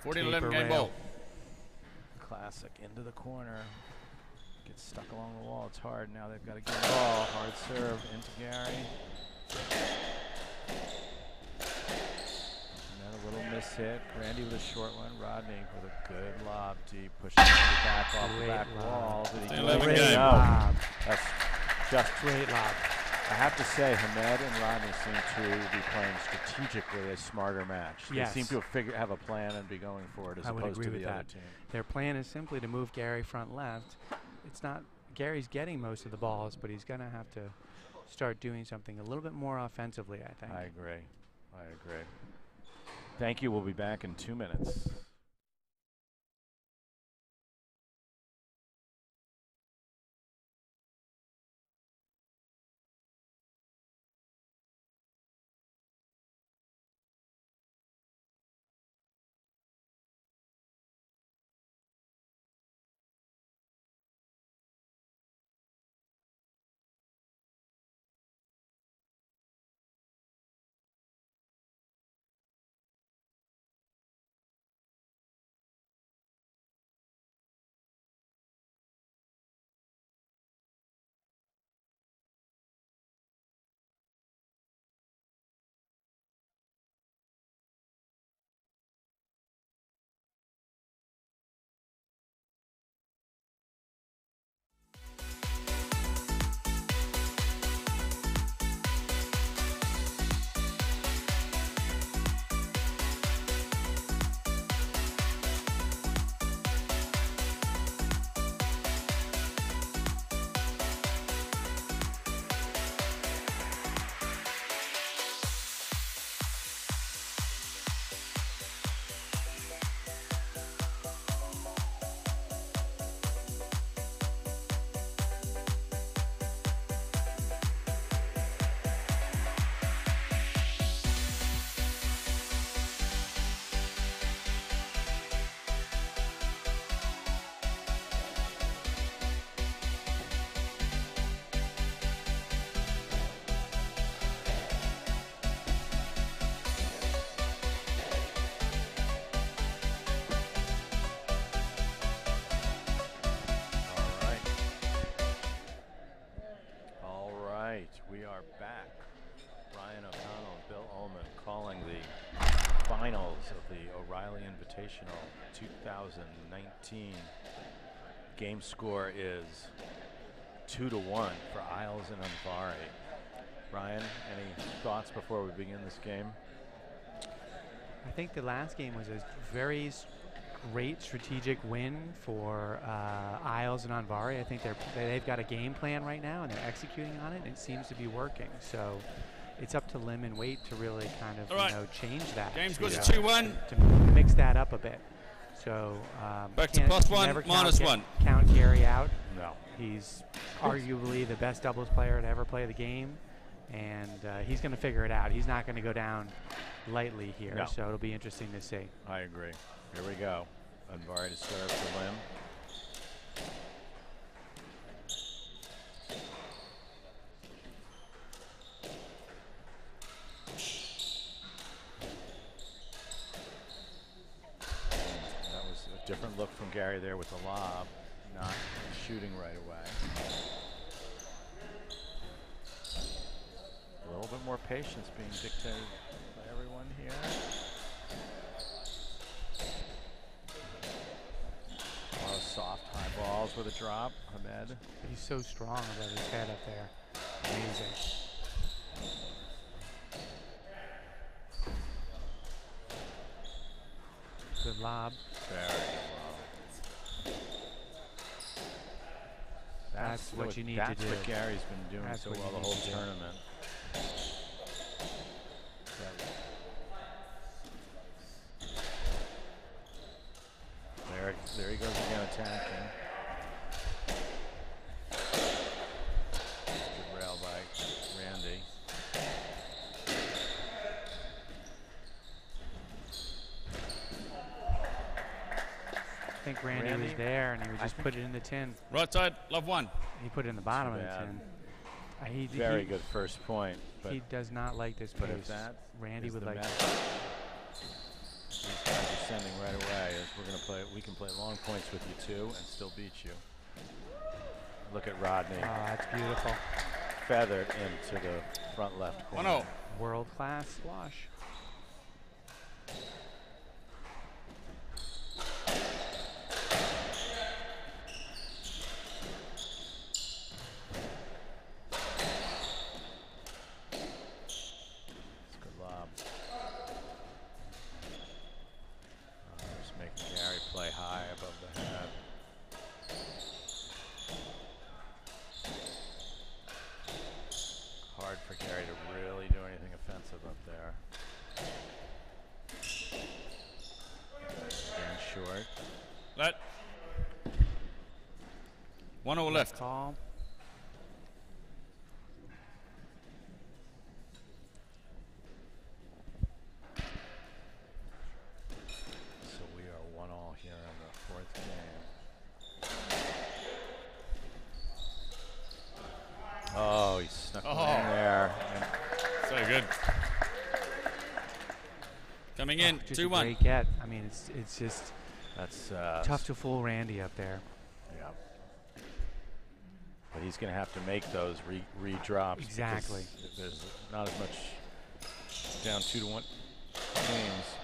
14-11 game ball. Classic into the corner. Gets stuck along the wall. It's hard. Now they've got to get the ball. Hard serve into Gary. And then a little miss hit. Randy with a short one. Rodney with a good lob deep. Pushing the back off the back wall. Did he do it? No. That's just great lob. I have to say, Hamed and Rodney seem to be playing strategically a smarter match. They seem to have a plan and be going for it as opposed to the other team. Their plan is simply to move Gary front left. It's not Gary's getting most of the balls, but he's going to have to start doing something a little bit more offensively, I think. I agree. Thank you. We'll be back in 2 minutes. We are back. Brian O'Connell and Bill Ullman calling the finals of the O'Reilly Invitational 2019. Game score is 2-1 for Eyles and Anvari. Brian, any thoughts before we begin this game? I think the last game was a very great strategic win for Eyles and Anvari. I think they've got a game plan right now and they're executing on it, and it seems to be working. So it's up to Lim and Waite to really kind of change that. Game scores 2-1. To mix that up a bit. So back to +1, -1. Count Gary out. No. He's arguably the best doubles player to ever play the game, and he's going to figure it out. He's not going to go down lightly here, so it'll be interesting to see. I agree. Here we go. Anvari to serve for Lim. That was a different look from Gary there with the lob, not shooting right away. A little bit more patience being dictated by everyone here. soft high balls with a drop, Hamed. He's so strong about his head up there. Amazing. Good lob. Very good lob. That's what you need to do. That's what Gary's been doing so well the whole tournament. There he goes again, attacking. Good rail by Randy. I think Randy was there, and he would just put it in the tin. Right side, love one. He put it in the bottom of the tin. Very good first point. But he does not like this pace. Randy would like that. These guys are sending right away. As we're going to play, we can play long points with you too, and still beat you. Look at Rodney. Oh, that's beautiful. Feathered into the front left corner. 1-0. World-class squash. Let. 1-0 left. Call. So we are 1-1 here in the fourth game. Oh, he snuck in there. So good. Coming in, 2-1. Great get. I mean, it's just. That's tough to fool Randy up there. Yeah. But he's going to have to make those re-drops. Exactly. There's not as much down 2-1 games.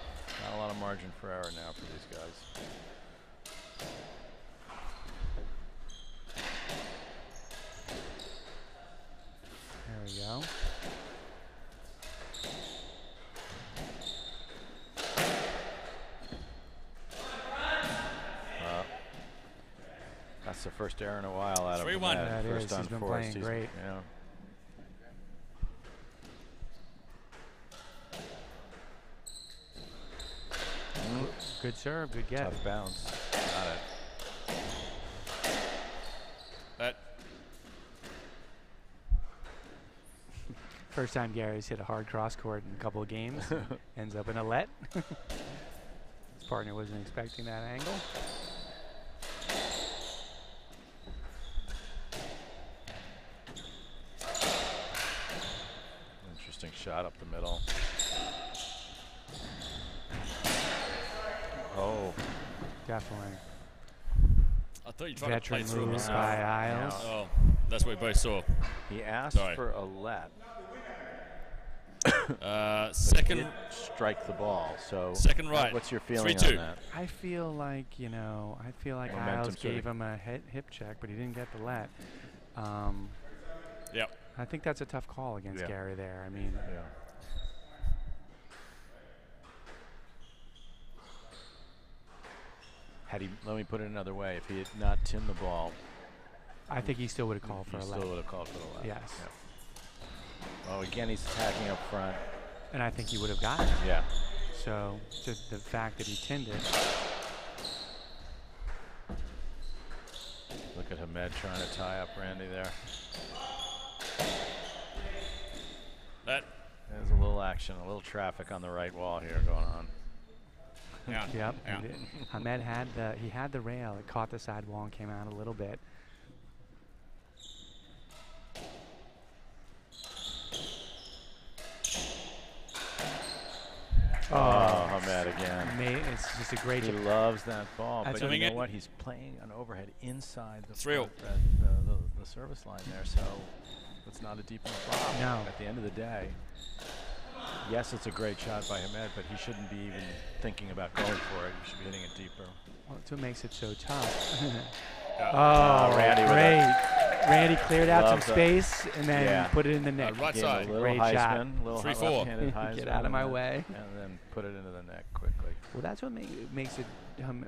Not a lot of margin for error now for these guys. There we go. That's the first error in a while out of 3-1. That first is. on He's been force. playing great. Yeah. Good serve, good get. Tough bounce. Got it. That. First time Gary's hit a hard cross court in a couple of games. Ends up in a let. His partner wasn't expecting that angle. Interesting shot up the middle. Oh. Definitely. I thought you tried to play Veteran through moves him. by Eyles. Oh, that's what we both saw. He asked for a let. Second. Strike the ball. So second right. What's your feeling 3-2. on that? I feel like, Eyles gave him a hip check, but he didn't get the let. Yep. I think that's a tough call against Gary there. I mean, had he, let me put it another way, if he had not tinned the ball, I think he still would have called for a let. Still would have called for the let. Yes. Yep. Well, again, he's attacking up front. And I think he would have gotten it. Yeah. So just the fact that he tinned it. Look at Hamed trying to tie up Randy there. That. There's a little action, a little traffic on the right wall here going on. Yeah. Yep. Yeah. Hamed had the rail. It caught the sidewall and came out a little bit. Oh, Hamed again. It's just a great. He loves that ball, That's but you know what? He's playing an overhead inside the service line there, so it's not a deep enough ball. No. At the end of the day. Yes, it's a great shot by Hamed, but he shouldn't be even thinking about going for it. He should be hitting it deeper. Well, that's what makes it so tough. Oh, Randy great. Randy cleared out some space and then put it in the net. Right side. Great shot. Little 3-4. Heisman. Get out of my way. And then put it into the net quickly. Well, that's what makes it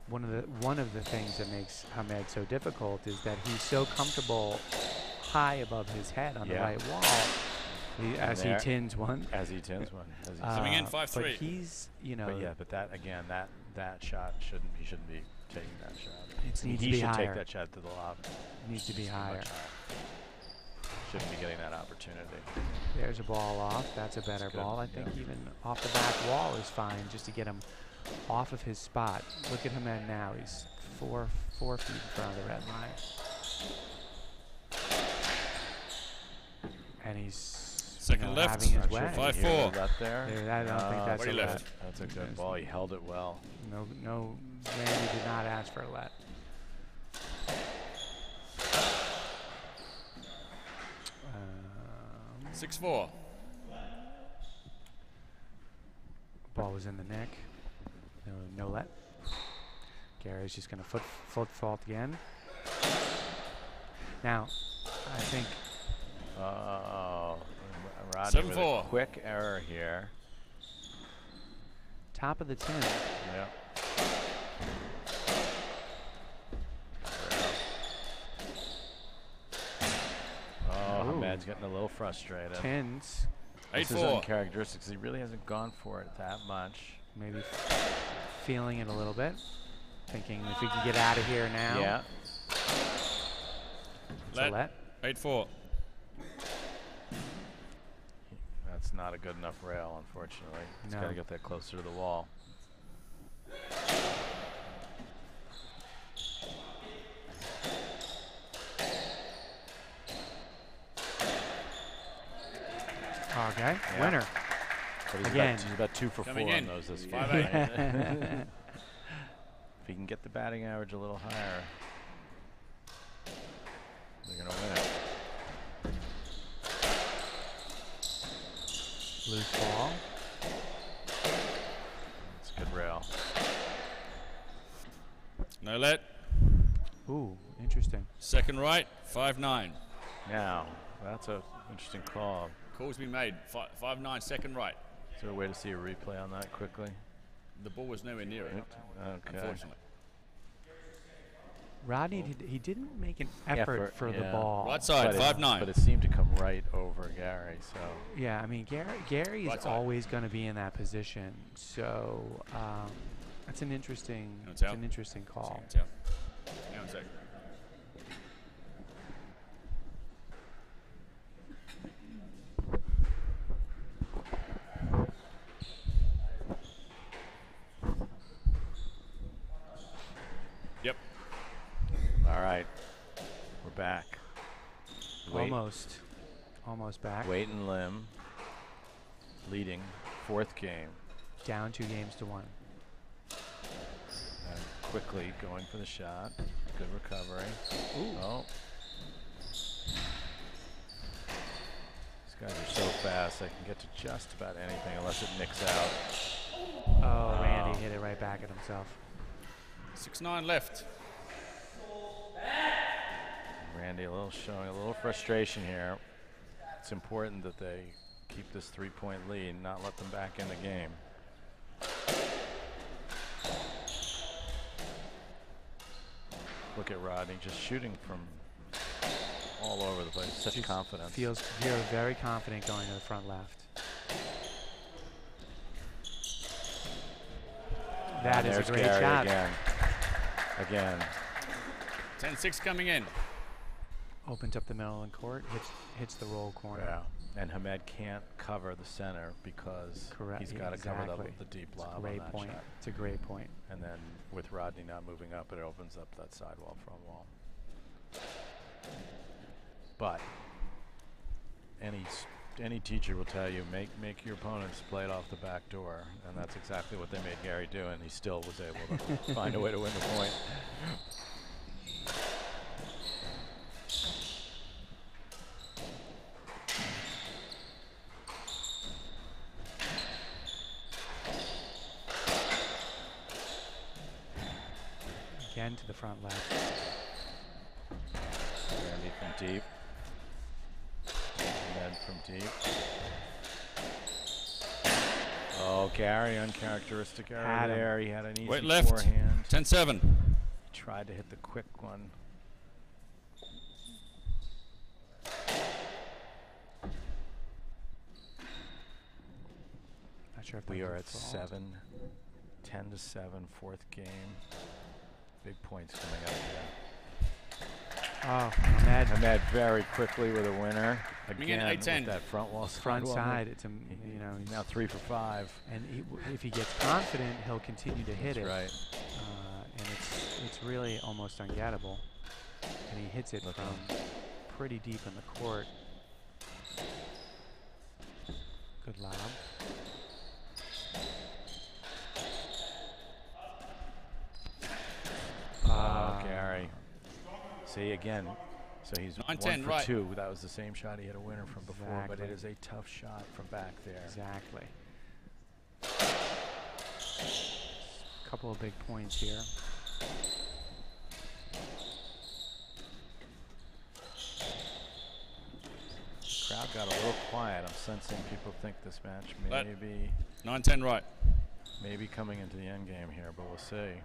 one of the things that makes Hamed so difficult is that he's so comfortable high above his head on the right wall. As he tins one. Coming in 5-3. But he's, But that again, that shot he shouldn't be taking that shot. It needs to be He should higher. take that shot to the lob. It needs to be higher. Shouldn't be getting that opportunity. There's a ball off. That's a better ball. I think even off the back wall is fine just to get him off of his spot. Look at Hamed now. He's 4 feet in front of the red line. And he's second left, having his way. 5-4. There. I don't think that's a let. That's a good ball. He held it well. No, Randy did not ask for a let. Um, 6-4. Ball was in the neck. No let. Gary's just going to foot fault again. Now, I think. Rodney with a quick error here. Top of the 10. Yeah. Hamed's getting a little frustrated. 10s. This is uncharacteristic. He really hasn't gone for it that much. Maybe feeling it a little bit. Thinking if we can get out of here now. Yeah. Let. 8-4. That's not a good enough rail, unfortunately. He's got to get that closer to the wall. Okay, winner. But he's again. He's about 2 for 4 on those this game. If he can get the batting average a little higher, they're going to win it. Loose ball. It's a good rail. No let. Ooh, interesting. Second right, 5-9. Now, that's an interesting call. Call's been made. 5-9, second right. Is there a way to see a replay on that quickly? The ball was nowhere near it, unfortunately. Rodney, he didn't make an effort for the ball. Right side, 5-9. But it seemed to come right over Gary, so. Yeah, I mean, Gary is always going to be in that position. So that's an interesting call. Hang on a sec. Yep. All right. We're back. Almost back. Waite and Lim leading 4th game. Down 2 games to 1. And quickly going for the shot. Good recovery. Ooh. Oh. These guys are so fast they can get to just about anything unless it nicks out. Oh, Randy hit it right back at himself. 6-9 left. Randy showing a little frustration here. It's important that they keep this 3-point lead and not let them back in the game. Look at Rodney just shooting from all over the place. Such confidence. Feels very confident going to the front left. That is a great shot. Again. 10-6 coming in. Opens up the middle of the court, hits the roll corner. Yeah. And Hamed can't cover the center because he's got to cover the deep lob on that shot. It's a great point. And then with Rodney not moving up, it opens up that sidewall front wall. But any teacher will tell you, make your opponents play it off the back door, and that's exactly what they made Gary do, and he still was able to find a way to win the point. again to the front left. Randy from deep. Ned from deep. Oh, Gary, uncharacteristic error there. He had an easy forehand. 10-7. Tried to hit the quick one. Not sure if we are at 7, 10-7, fourth game. Big points coming up here. Oh, Ahmed very quickly with a winner. Again, with that front wall. Front side. It's you know, he's now 3 for 5. And if he gets confident, he'll continue to hit it. Right. And it's really almost ungettable. And he hits it from pretty deep in the court. Good lob. Gary. See again. So he's 1 for 2. That was the same shot he had a winner from before, but it is a tough shot from back there. Exactly. Couple of big points here. Crowd got a little quiet. I'm sensing people think this match may be 9-10 right. Maybe coming into the end game here, but we'll see.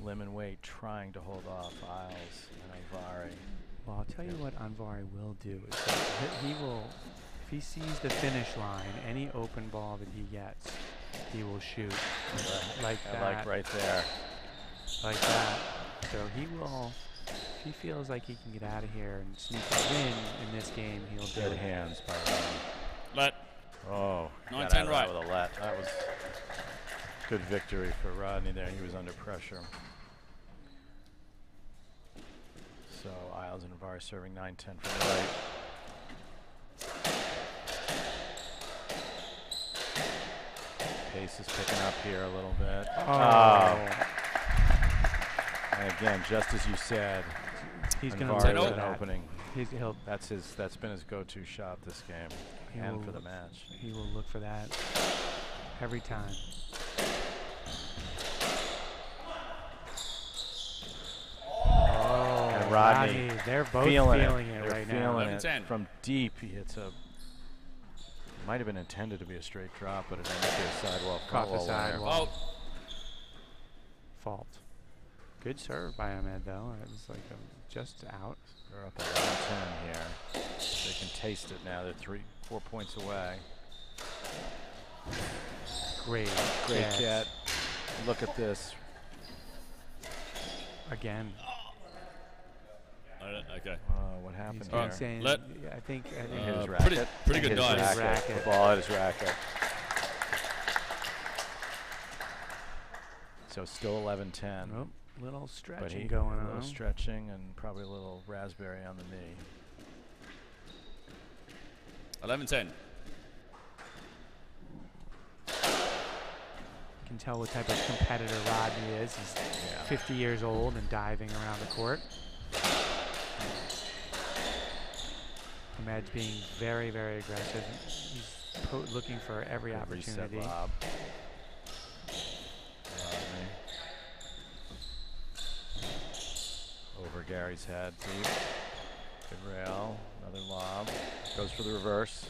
Lim and Wade trying to hold off Eyles and Anvari. Well, I'll tell you what Anvari will do is that he will, if he sees the finish line, any open ball that he gets, he will shoot like that. Like right there. Like that. So he will, if he feels like he can get out of here and sneak a win in this game, he'll do it. Good hands by Rodney. Let. Oh, 9-10 right. With a let. That was good victory for Rodney there. He was under pressure. So Eyles and Anvari serving 9-10 from the right. Pace is picking up here a little bit. Oh. And again, just as you said, he's going to with an opening. That's been his go-to shot this game and for the match. He will look for that every time. Rodney, they're both feeling it right now. Feeling it from deep. He hits a. Might have been intended to be a straight drop, but it ended up a sidewall. Caught the sidewall. Fault. Good serve by Ahmed though. It was like just out. They're up 11-10 here. They can taste it now. They're 4 points away. Great get. Look at this. Again. Okay. What happened here? Saying, I think his racket. Pretty good dive. The ball at his racket. So still 11-10. Nope. Little stretching going on. A little stretching and probably a little raspberry on the knee. 11-10. You can tell what type of competitor Rodney is. He's 50 years old and diving around the court. Ahmed's being very, very aggressive. He's looking for every opportunity. Reset lob. Over Gary's head, deep. Good rail. Another lob. Goes for the reverse.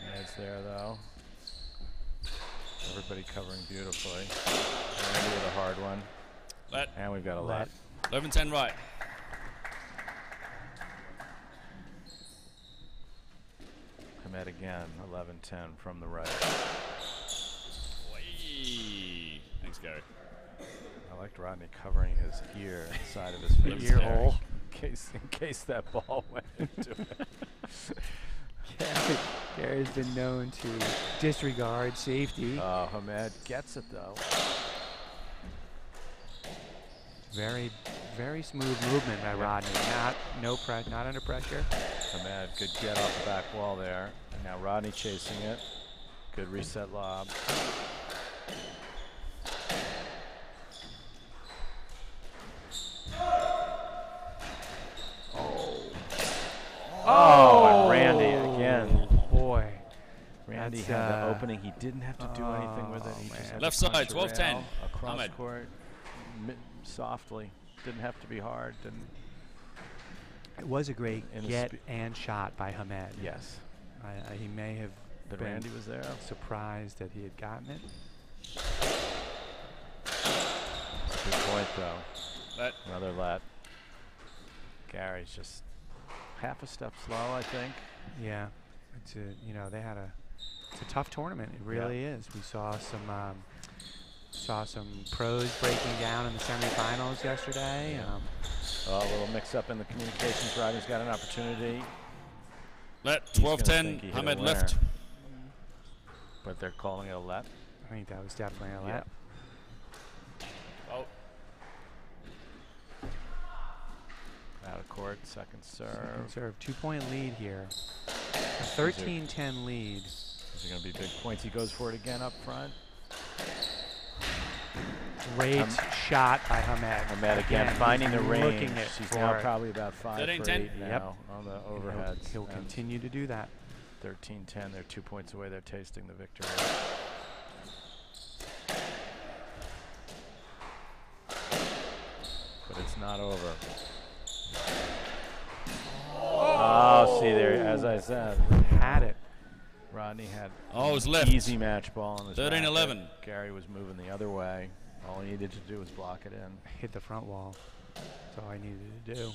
Ahmed's there though. Everybody covering beautifully. Randy with a hard one. And we've got a let. 11-10 right. Ahmed again, 11-10 from the right. Thanks, Gary. I liked Rodney covering his ear, the side of his face. Ear hole. In case that ball went into it. Gary's been known to disregard safety. Ahmed gets it though. Very, very smooth movement by Rodney. Not under pressure. Ahmed, good get off the back wall there. And now Rodney chasing it. Good reset lob. Oh, and Randy again. Boy. Randy had the opening. He didn't have to do anything with it. He just had left to side, punch 12-10. Across court. softly. Didn't have to be hard. It was a great get and shot by Hamed. Yes. He may have been Randy was there. Surprised that he had gotten it. Good point, though. Another let. Gary's just half a step slow, I think. Yeah. It's they had it's a tough tournament. It really is. We saw some pros breaking down in the semifinals yesterday. A little mix-up in the communications. Rodney's got an opportunity. Let 12-10. Hamed left. But they're calling it a let. I think that was definitely a let. Oh. Out of court, second serve. Second serve. 2-point lead here. A 13-10 lead. These are going to be big points. He goes for it again up front. Great shot by Hamed. Hamed again finding the range. She's now probably about 5 for 8 now on the overheads. He'll continue to do that. 13-10. They're 2 points away. They're tasting the victory. But it's not over. Oh, see there, as I said. Had it. Rodney had it was left. Easy match ball on his 13-11. Gary was moving the other way. All he needed to do was block it in. Hit the front wall. That's all I needed to do.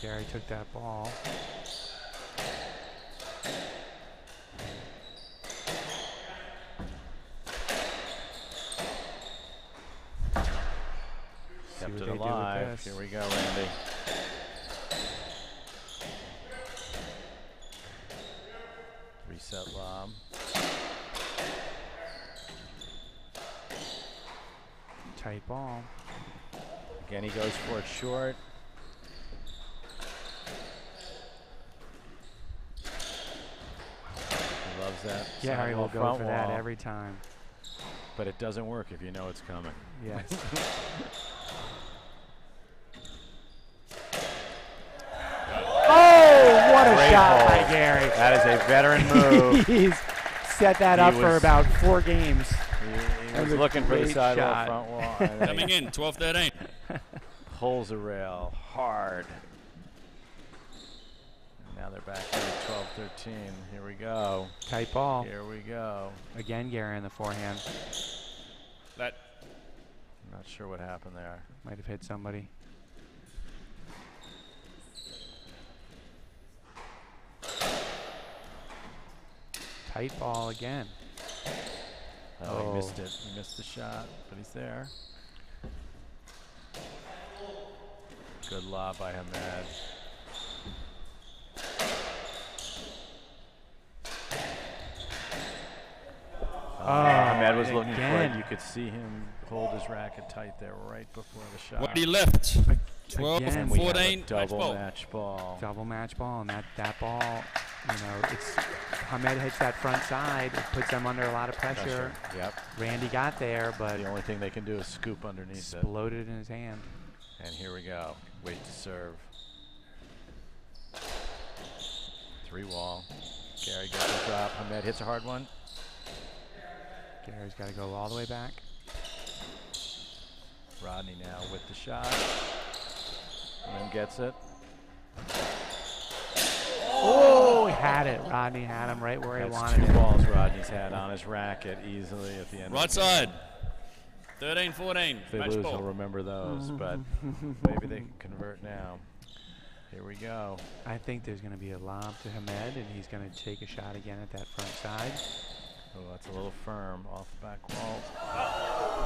Gary took that ball. Kept it alive. Here we go, Randy. Reset lob. Tight ball. Again, he goes for it short. He loves that. Gary will go for that every time. But it doesn't work if you know it's coming. Yes. Oh, what a shot by Gary. That is a veteran move. He's set that up for about 4 games. He was looking for the sidewall front wall. Coming in, 12-13. Pulls a rail hard. And now they're back here at 12-13. Here we go. Tight ball. Here we go. Again, Gary in the forehand. Let. I'm not sure what happened there. Might have hit somebody. Tight ball again. Oh, he missed it. He missed the shot, but he's there. Good lob by Hamed. Hamed was looking for it. You could see him hold his racket tight there right before the shot. What he left? 12-14. Double match ball. Double match ball, and that ball, it's Hamed hits that front side. It puts them under a lot of pressure. Yep. Randy got there, but the only thing they can do is scoop underneath it. Exploded in his hand. And here we go. Wait to serve. 3-wall. Gary gets the drop. Hamed hits a hard one. Gary's got to go all the way back. Rodney now with the shot. And then gets it. Oh, he had it. Rodney had him right where he wanted it. 2 balls Rodney's had on his racket easily at the end. Right side. 13-14. If they lose, he'll remember those, but maybe they can convert now. Here we go. I think there's going to be a lob to Hamed, and he's going to take a shot again at that front side. Oh, that's a little firm off the back wall.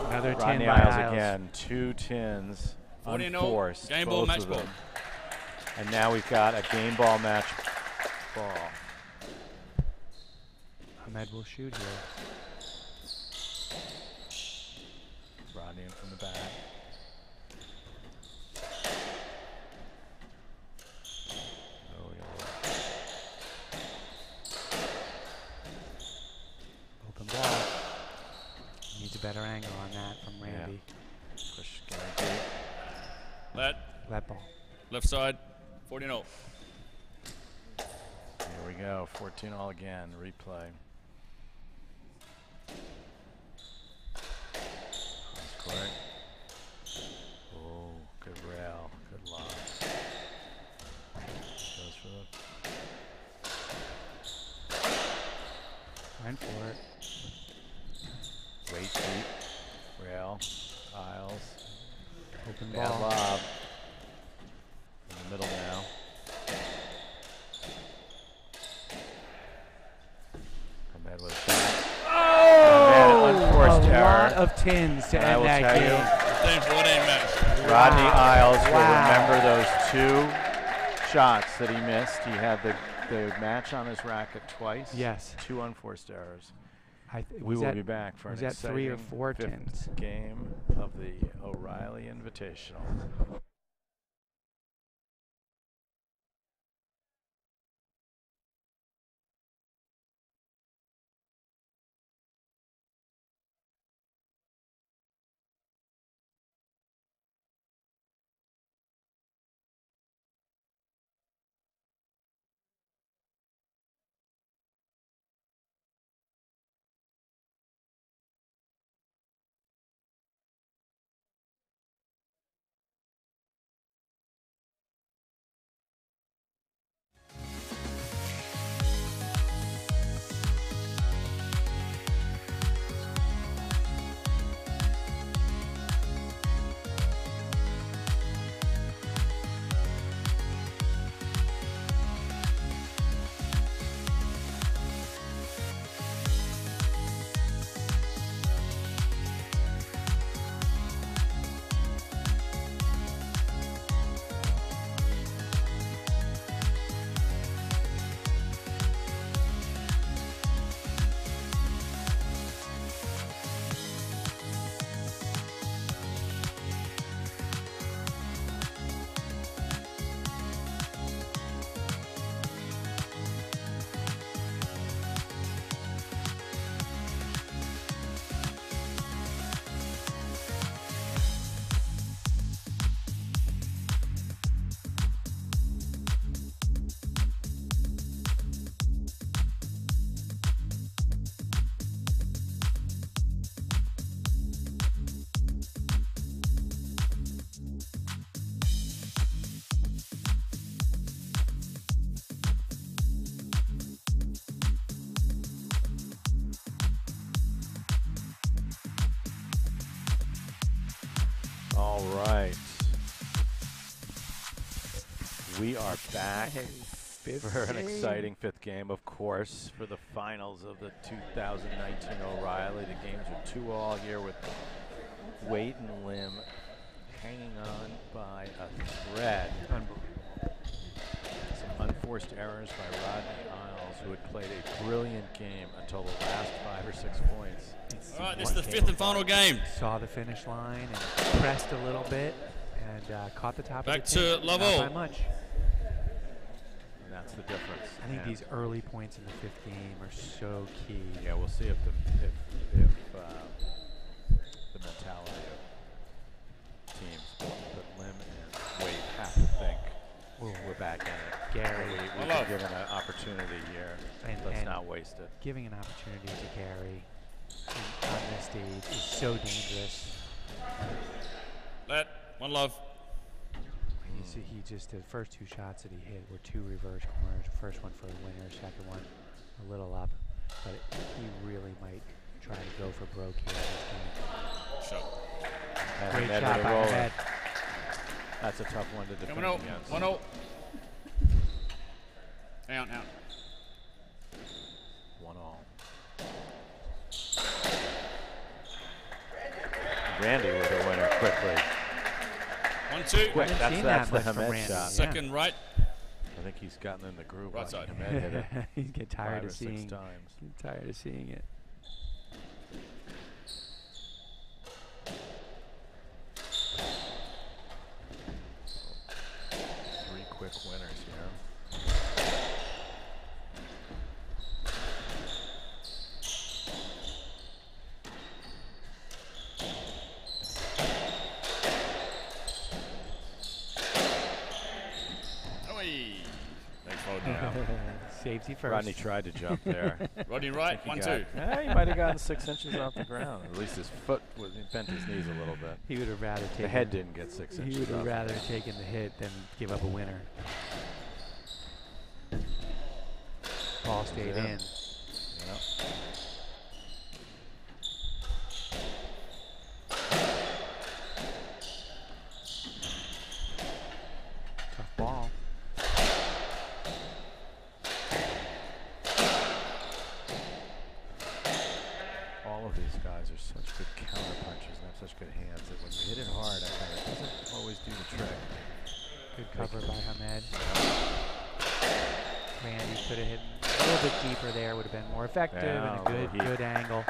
Another Rodney tin by Eyles Eyles. Again. 2 tins. 40-0. Unforced. Game ball, match ball. And now we've got a game ball match ball. Hamed will shoot here. Rodney in from the back. Open ball. Needs a better angle on that from Randy. Push Gary. Let ball. Left side. 40-0. Here Here we go, 14 all again, replay. Cross court. Oh, good rail, good lob. Goes for the... Went for it. Weight deep, rail, Eyles. Open Bad ball. lob. In the middle now. Ahmed with that. Oh! Unforced error. A lot of tins to end that game. 15-14 match. Rodney Eyles will remember those 2 shots that he missed. He had the match on his racket twice. Yes. 2 unforced errors. We will be back for an exciting 3 or 4 fifth tins game of the O'Reilly Invitational. All right. We are back for an exciting 5th game, of course, for the finals of the 2019 O'Reilly. The games are 2-all here with weight and limb hanging on by a thread. Some unforced errors by Rodney Eyles, who had played a brilliant game until the last 5 or 6 points. All right, this is the 5th and final game. Saw the finish line and pressed a little bit and caught the top back of the to pin. level. Not by much. And that's the difference. I think these early points in the 5th game are so key. Yeah, we'll see if the mentality of teams, but limb and weight have to think we're back in it. Gary, we've been given an opportunity here. Let's not waste it. Giving an opportunity to Gary on this stage is so dangerous. One love. He just, the first 2 shots that he hit were 2 reverse corners. First one for a winner, second one a little up. But he really might try to go for broke here in this game. Shot. Great shot by Ahmed. That's a tough one to defend against. 1-0. Out. 1-all. Randy with a winner quickly. 1-2. Quick. That's the Ahmed shot. Second right. I think he's gotten in the groove. Right side. He's getting tired 5 or of 6 seeing. times. Getting tired of seeing it. Three quick winners here. Safety first. Rodney tried to jump there. Rodney right, 1-2. He might have gotten 6 inches off the ground. At least his foot he bent his knees a little bit. He would have rather taken. The head didn't get 6 inches. He would have rather taken the hit than give up a winner. Ball stayed in. Yep. Tough ball. All of these guys are such good counter punchers and have such good hands that when you hit it hard, it doesn't always do the trick. Good cover by Hamed. Randy could have hit a little bit deeper there, would have been more effective and a good angle.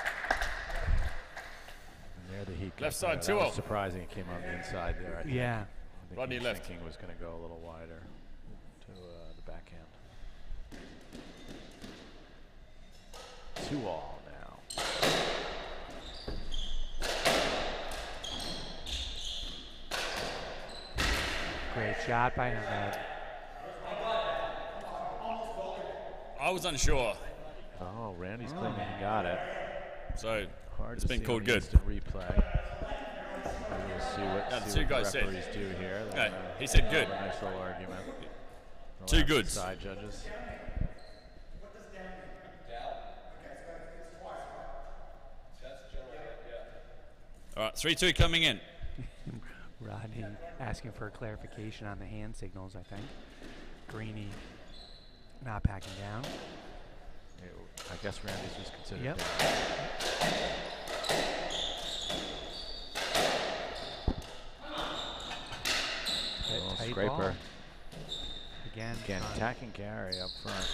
And there the heat left side 2-0. Surprising it came on the inside there. I think. Yeah. I think Rodney left. Thinking was going to go a little wider to the backhand. 2-all now. Great shot by Hamed. I was unsure. Oh, Randy's claiming he got it. So Hard it's been called good. Replay. We'll see what, Yeah, the see two what guys the said. referees do here. Yeah, he said good. A nice little argument. Two Allow goods. Side judges. All right, 3-2 coming in. Rodney asking for clarification on the hand signals, I think. Greeny not backing down. I guess Randy's just considered. Yep. Scraper. Ball. Again attacking Gary up front.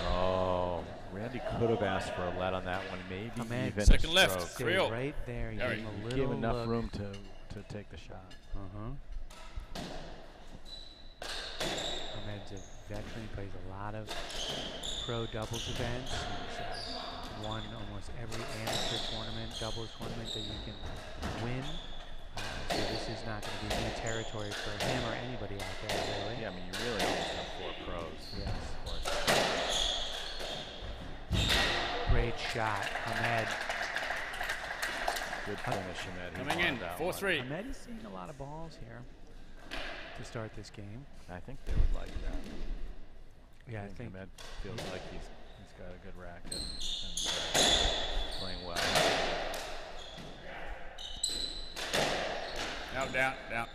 Oh, Randy could have asked for a lead on that one, maybe even second a left. stroke. Real. Right there, you Gary. gave him a Gave little enough look. room to take the shot. Hamed's a veteran, he plays a lot of pro doubles events. He's won almost every amateur tournament, doubles tournament that you can win. So this is not going to be new territory for him or anybody out there, really. Yeah, I mean, you really almost have 4 pros. Yes. Great shot, Hamed. Good finish, Hamed. Coming in, 4-3. Hamed is seeing a lot of balls here to start this game. I think they would like that. Yeah, I think Hamed feels like he's got a good racket and playing well. Down.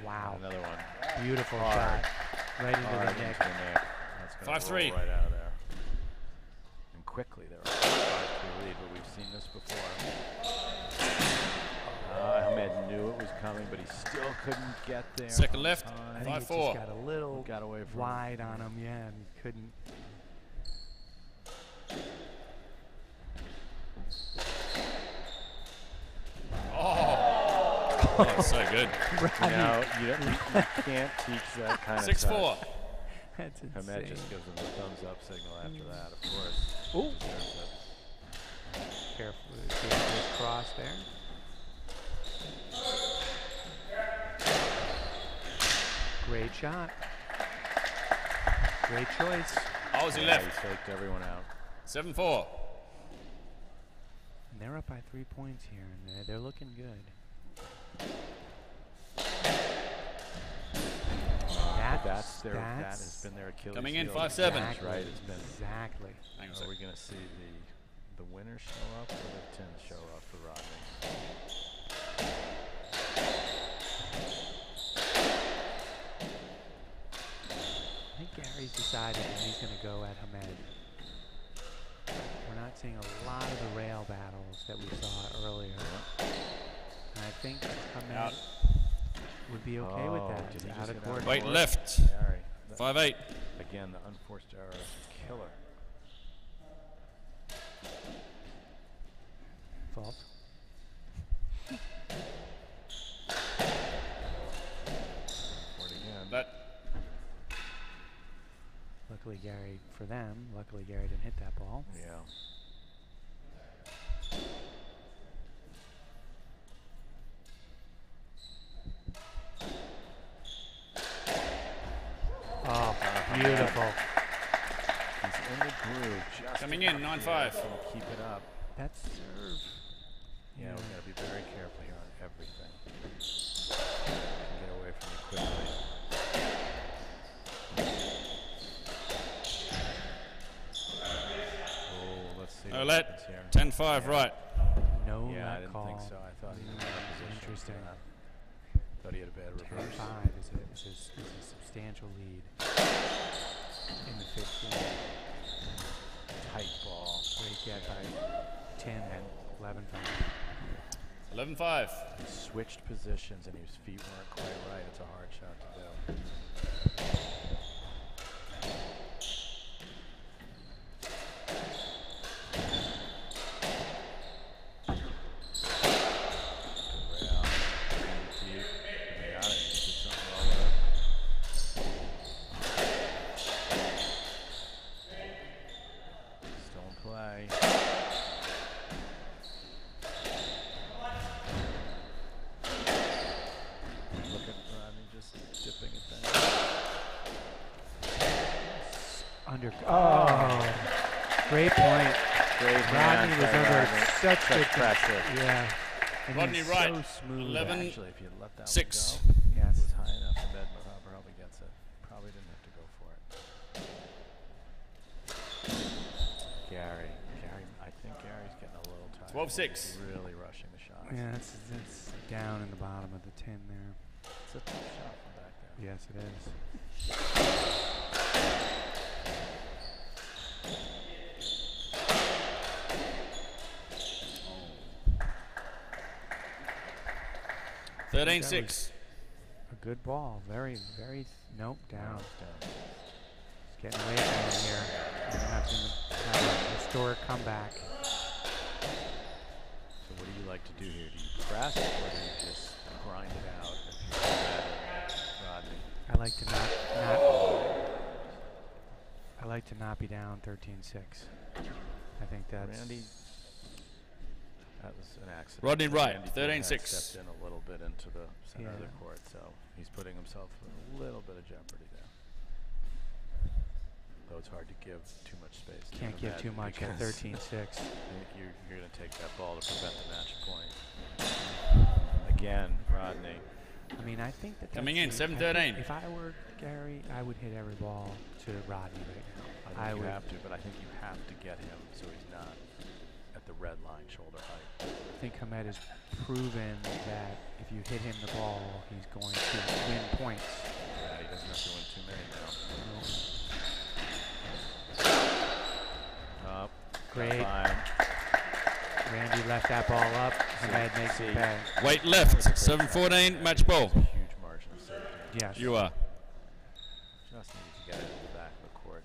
wow. Another one. Beautiful Hard. shot. Right into Hard the neck. into the neck. That's gonna 5-3. roll right out of there. And quickly, they're on a 5-3 lead, but we've seen this before. Hamed knew it was coming, but he still couldn't get there. Second left, I think it 5-4. just got a little Got away from wide on him, yeah, and he couldn't. Oh, so good. Now, you can't teach that kind of 6-4. touch. That's insane. Hamed just gives him the thumbs up signal after that, of course. Ooh. Deserves it. Careful cross there. Great shot. Great choice. Aussie Yeah, left. he faked everyone out. 7-4. And they're up by 3 points here, and they're looking good. That has been their Achilles coming in, heel. 5-7. Exactly. Right, it's been. Exactly. Hang on a Are sec. we going to see the winner show up or the 10 show up for Rodney? I think Gary's decided that he's going to go at Hamed. We're not seeing a lot of the rail battles that we saw earlier. And I think Hamed would be okay with that. Did he Out just of get court. Wait, left. Gary. 5-8. Again, the unforced error is a killer. Fault. Forward again. That. Luckily, for them, luckily Gary didn't hit that ball. Yeah. Beautiful. He's in the groove. Just coming in, 9-5. Keep it up. That's serve. Yeah, we got to be very careful here on everything. Get away from you quickly. Oh, let's see. No let. 10-5, right. No yeah, I let didn't call. think so. I thought he was in a position. Interesting. Thought he had a bad reverse. 10-5 is a substantial lead in the 15. Tight ball. Great get by 10 and 11-5. 11-5. He switched positions and his feet weren't quite right. It's a hard shot to do. Oh, great point. Great Rodney was under such pressure. Yeah. And Rodney right. So smooth. 11, Actually, if you let that 6. one go, yes. it was high enough and then probably gets it. Probably didn't have to go for it. Gary, I think Gary's getting a little tired. 12-6. Really rushing the shot. Yeah, it's down in the bottom of the 10 there. It's a tough shot from back there. Yes, it is. Oh. 13-6. A good ball. Very, nope, down. He's getting away from him here. He's going to have a historic comeback. So what do you like to do here? Do you press or do you just grind it out if you're Rodney? I like to not be down 13-6. I think that's Randy. That was an accident. Rodney Wright, 13-6. Stepped in a little bit into the center of the court, so he's putting himself in a little bit of jeopardy there. Though it's hard to give too much space. Can't give too much at 13-6. You're going to take that ball to prevent the match point. Again, Rodney. I mean, I think that coming in 7-13. If I were Gary, I would hit every ball to Rodney right now. I think you have to, but I think you have to get him so he's not at the red line shoulder height. I think Hamed has proven that if you hit him the ball, he's going to win points. Yeah, he doesn't have to win too many now. Great. Randy left that ball up. Hamed makes it back. Weight left. 7-14. Match ball. Huge margin of safety. Yes. You are. Just needed to get it in the back of the court.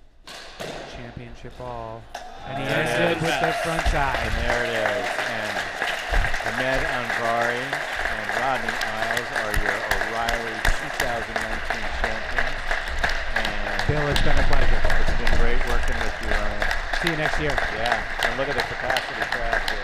Championship ball. And he ends it with the front side. And there it is. And Anvari and Rodney Eyles are your O'Reilly 2019 champions. And Bill, it's been a pleasure. It's been great working with you on it. See you next year. Yeah. And look at the capacity crowd here.